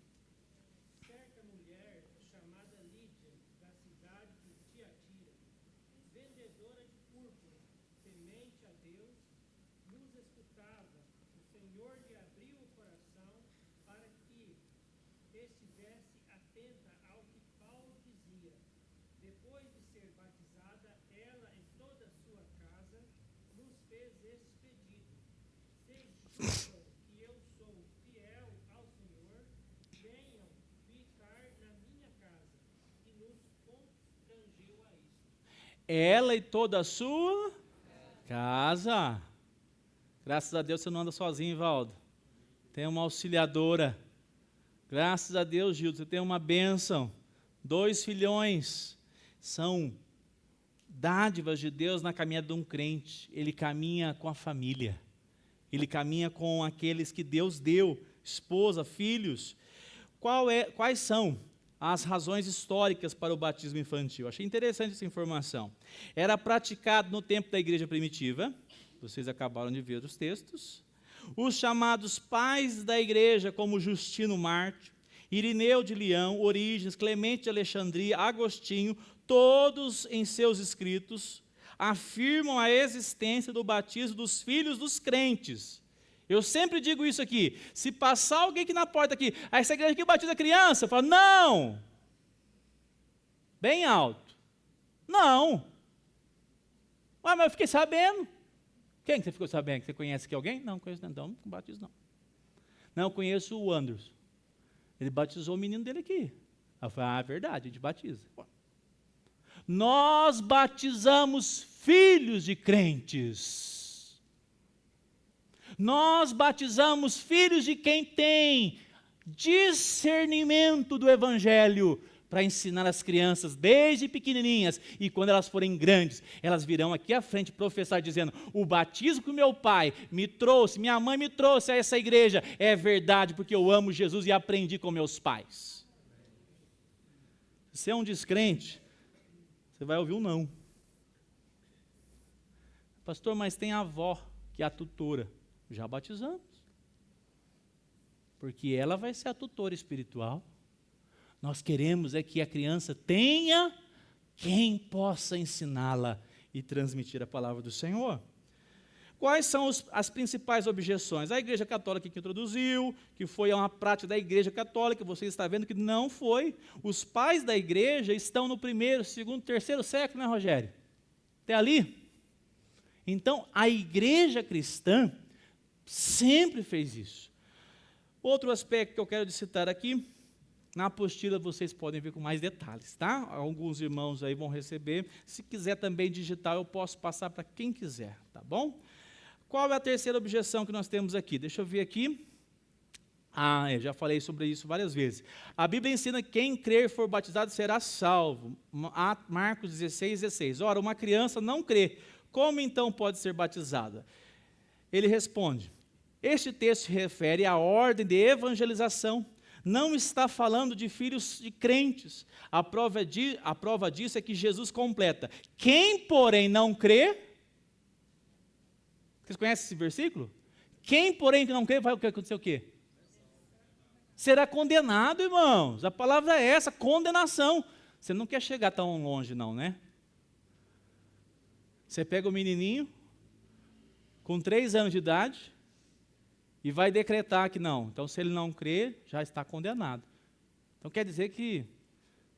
Certa mulher chamada Lídia, da cidade de tesoura de púrpura, temente a Deus, nos escutava. O Senhor lhe abriu o coração para que estivesse atenta ao que Paulo dizia. Depois de ser batizada, ela e toda a sua casa nos fez este pedido: se julgam que eu sou fiel ao Senhor, venham ficar na minha casa. E nos constrangeu a isso. Ela e toda a sua casa. Graças a Deus você não anda sozinho, Valdo. Tem uma auxiliadora. Graças a Deus, Gildo, você tem uma bênção. 2 filhões. São dádivas de Deus na caminhada de um crente. Ele caminha com a família. Ele caminha com aqueles que Deus deu, esposa, filhos. Quais são as razões históricas para o batismo infantil? Achei interessante essa informação. Era praticado no tempo da igreja primitiva. Vocês acabaram de ver os textos. Os chamados pais da igreja, como Justino Mártir, Irineu de Leão, Orígenes, Clemente de Alexandria, Agostinho, todos em seus escritos afirmam a existência do batismo dos filhos dos crentes. Eu sempre digo isso aqui: se passar alguém aqui na porta aqui, essa igreja aqui batiza criança, eu falo, não, bem alto, não. Mas eu fiquei sabendo. Quem que você ficou sabendo? Você conhece aqui alguém? Não, conheço não, então não batizo não. Não, eu conheço o Anderson. Ele batizou o menino dele aqui. Eu falei, verdade, a gente batiza. Nós batizamos filhos de crentes. Nós batizamos filhos de quem tem discernimento do Evangelho para ensinar as crianças desde pequenininhas, e quando elas forem grandes, elas virão aqui à frente professar dizendo, o batismo que o meu pai me trouxe, minha mãe me trouxe a essa igreja, é verdade, porque eu amo Jesus e aprendi com meus pais. Se você é um descrente, você vai ouvir um não. Pastor, mas tem a avó, que é a tutora. Já batizamos. Porque ela vai ser a tutora espiritual. Nós queremos é que a criança tenha quem possa ensiná-la e transmitir a palavra do Senhor. Quais são as principais objeções? A Igreja Católica que introduziu, que foi uma prática da Igreja Católica, você está vendo que não foi. Os pais da Igreja estão no 1º, 2º, 3º século, né, Rogério? Até ali. Então, a Igreja cristã sempre fez isso. Outro aspecto que eu quero citar aqui, na apostila vocês podem ver com mais detalhes, tá? Alguns irmãos aí vão receber. Se quiser também digital, eu posso passar para quem quiser, tá bom? Qual é a terceira objeção que nós temos aqui? Deixa eu ver aqui. Eu já falei sobre isso várias vezes. A Bíblia ensina que quem crer e for batizado será salvo. Marcos 16, 16. Ora, uma criança não crê. Como então pode ser batizada? Ele responde, este texto se refere à ordem de evangelização. Não está falando de filhos de crentes. A prova disso é que Jesus completa. Quem, porém, não crê... Vocês conhecem esse versículo? Quem, porém, que não crê, vai acontecer o quê? Será condenado, irmãos. A palavra é essa, condenação. Você não quer chegar tão longe, não, né? Você pega o menininho, com 3 anos de idade, e vai decretar que não. Então, se ele não crer, já está condenado. Então, quer dizer que,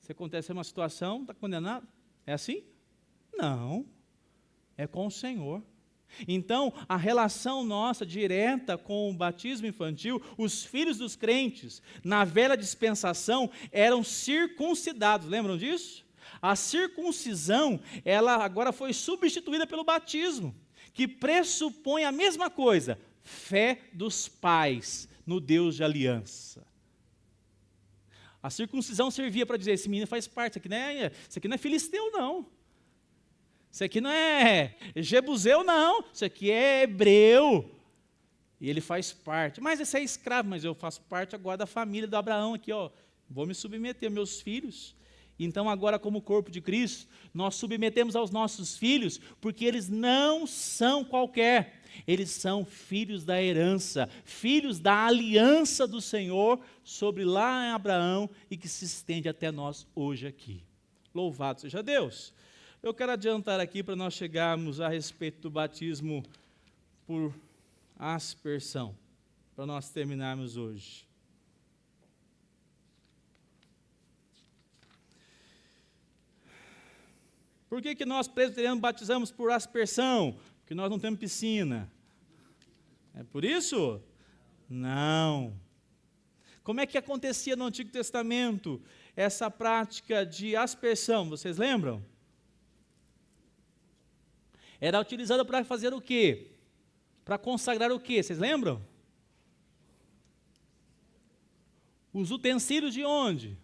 se acontecer uma situação, está condenado? É assim? Não. É com o Senhor. Então, a relação nossa direta com o batismo infantil, os filhos dos crentes, na velha dispensação, eram circuncidados. Lembram disso? A circuncisão, ela agora foi substituída pelo batismo, que pressupõe a mesma coisa, fé dos pais no Deus de aliança. A circuncisão servia para dizer, esse menino faz parte, isso aqui não é filisteu, não. Isso aqui não é jebuseu, não. Isso aqui é hebreu. E ele faz parte. Mas esse é escravo, mas eu faço parte agora da família do Abraão aqui, ó. Vou me submeter, meus filhos. Então, agora, como corpo de Cristo, nós submetemos aos nossos filhos, porque eles não são qualquer. Eles são filhos da herança, filhos da aliança do Senhor sobre lá em Abraão e que se estende até nós hoje aqui. Louvado seja Deus. Eu quero adiantar aqui para nós chegarmos a respeito do batismo por aspersão, para nós terminarmos hoje. Por que nós presbiterianos batizamos por aspersão? Porque nós não temos piscina. É por isso? Não. Como é que acontecia no Antigo Testamento essa prática de aspersão? Vocês lembram? Era utilizada para fazer o quê? Para consagrar o quê? Vocês lembram? Os utensílios de onde?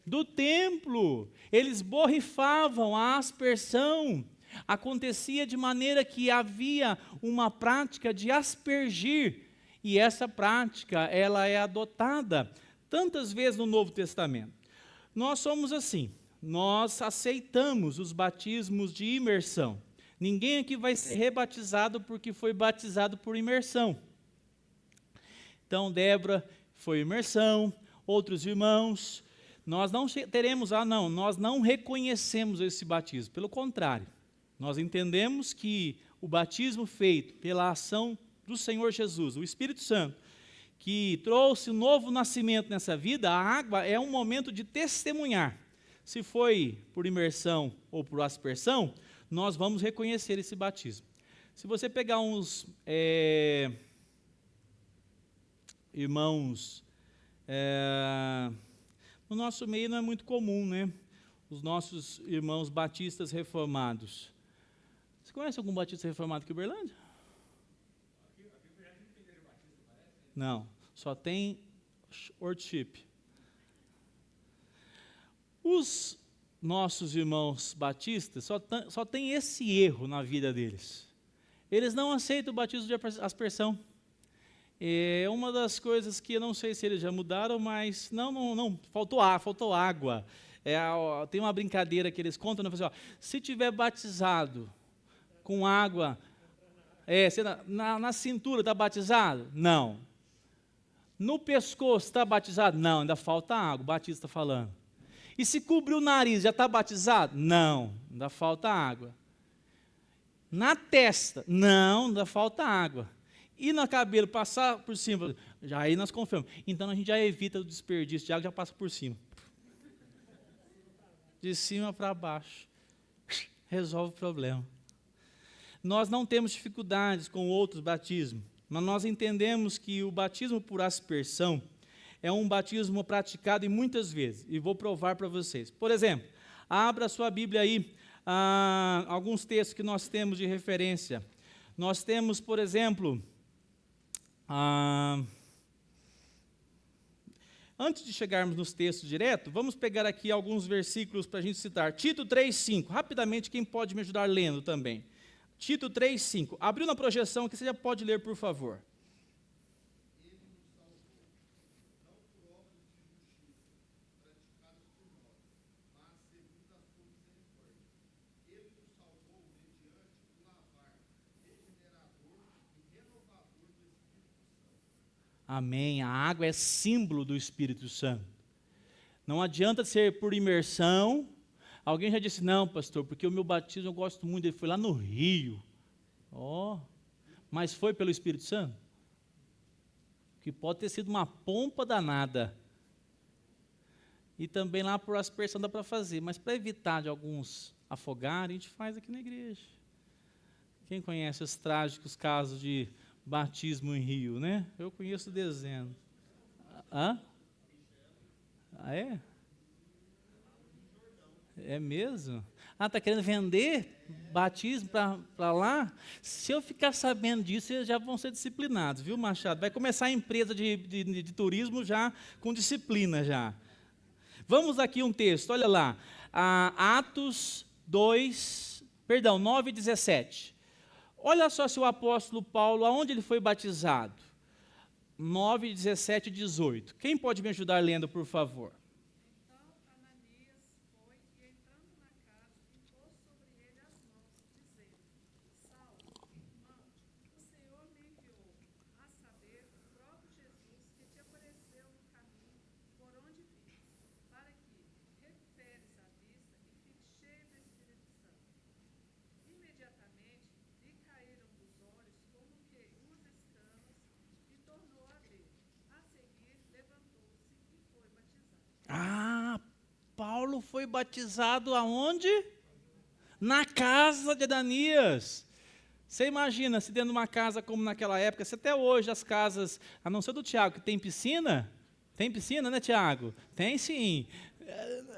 Do templo. Eles borrifavam a aspersão. Acontecia de maneira que havia uma prática de aspergir. E essa prática, ela é adotada tantas vezes no Novo Testamento. Nós somos assim, nós aceitamos os batismos de imersão. Ninguém aqui vai ser rebatizado porque foi batizado por imersão. Então, Débora foi imersão, outros irmãos, nós não teremos, nós não reconhecemos esse batismo. Pelo contrário, nós entendemos que o batismo feito pela ação do Senhor Jesus, o Espírito Santo, que trouxe um novo nascimento nessa vida, a água é um momento de testemunhar. Se foi por imersão ou por aspersão, nós vamos reconhecer esse batismo. Se você pegar uns irmãos, no nosso meio não é muito comum, né? Os nossos irmãos batistas reformados. Você conhece algum batista reformado aqui em Uberlândia? Não, só tem worship. Os nossos irmãos batistas só tem esse erro na vida deles. Eles não aceitam o batismo de aspersão. É uma das coisas que eu não sei se eles já mudaram, mas não, faltou água. Tem uma brincadeira que eles contam, né? Se tiver batizado com água, na cintura está batizado? Não. No pescoço está batizado? Não, ainda falta água, o batista está falando. E se cobrir o nariz, já está batizado? Não, ainda falta água. Na testa? Não, ainda falta água. E no cabelo, passar por cima? Já aí nós confirmamos. Então a gente já evita o desperdício de água, já passa por cima. De cima para baixo. Resolve o problema. Nós não temos dificuldades com outros batismos, mas nós entendemos que o batismo por aspersão é um batismo praticado muitas vezes, e vou provar para vocês. Por exemplo, abra sua Bíblia aí, alguns textos que nós temos de referência. Nós temos, por exemplo, antes de chegarmos nos textos direto, vamos pegar aqui alguns versículos para a gente citar. Tito 3,5, rapidamente, quem pode me ajudar lendo também? Tito 3,5, abriu na projeção aqui, você já pode ler, por favor. Amém. A água é símbolo do Espírito Santo. Não adianta ser por imersão. Alguém já disse, não, pastor, porque o meu batismo eu gosto muito, ele foi lá no Rio. Mas foi pelo Espírito Santo? Que pode ter sido uma pompa danada. E também lá por aspersão dá para fazer, mas para evitar de alguns afogarem, a gente faz aqui na igreja. Quem conhece os trágicos casos de batismo em rio, né? Eu conheço dezenas. É? É mesmo? Está querendo vender batismo para lá? Se eu ficar sabendo disso, eles já vão ser disciplinados, viu, Machado? Vai começar a empresa de turismo já com disciplina já. Vamos aqui um texto, olha lá. Atos 9:17. Olha só se o apóstolo Paulo, aonde ele foi batizado? 9:17 e 18. Quem pode me ajudar lendo, por favor? Então Ananias foi e, entrando na casa, impôs sobre ele as mãos, dizendo: Saulo, irmão, o Senhor me enviou, a saber, o próprio Jesus que te apareceu no caminho por onde vinhas, para que recuperes a vista e fiques cheio do Espírito foi batizado aonde? Na casa de Ananias. Você imagina se dentro de uma casa como naquela época, se até hoje as casas, a não ser do Tiago, que tem piscina, né, Tiago? Tem sim.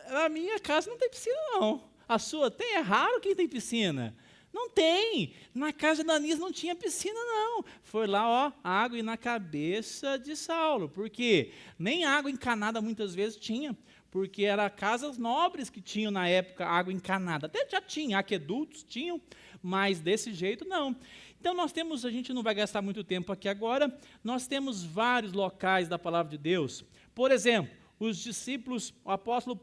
A minha casa não tem piscina, não. A sua tem? É raro quem tem piscina. Não tem. Na casa de Ananias não tinha piscina, não. Foi lá, ó, água e na cabeça de Saulo. Por quê? Nem água encanada muitas vezes tinha, porque eram casas nobres que tinham na época água encanada. Até já tinha, aquedutos tinham, mas desse jeito não. Então nós temos, a gente não vai gastar muito tempo aqui agora, nós temos vários locais da palavra de Deus. Por exemplo, os discípulos, o apóstolo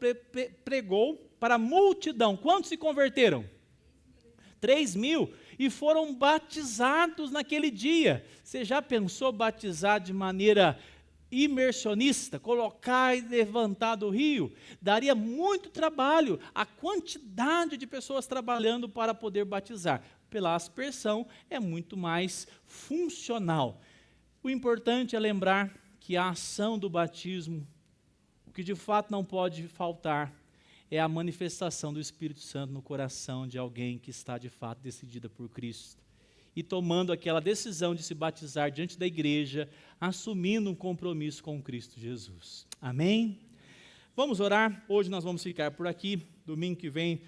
pregou para a multidão. Quantos se converteram? 3.000, e foram batizados naquele dia. Você já pensou batizar de maneira imersionista, colocar e levantar do rio? Daria muito trabalho, a quantidade de pessoas trabalhando para poder batizar. Pela aspersão, é muito mais funcional. O importante é lembrar que a ação do batismo, o que de fato não pode faltar, é a manifestação do Espírito Santo no coração de alguém que está de fato decidida por Cristo. E tomando aquela decisão de se batizar diante da igreja, assumindo um compromisso com Cristo Jesus. Amém? Vamos orar? Hoje nós vamos ficar por aqui. Domingo que vem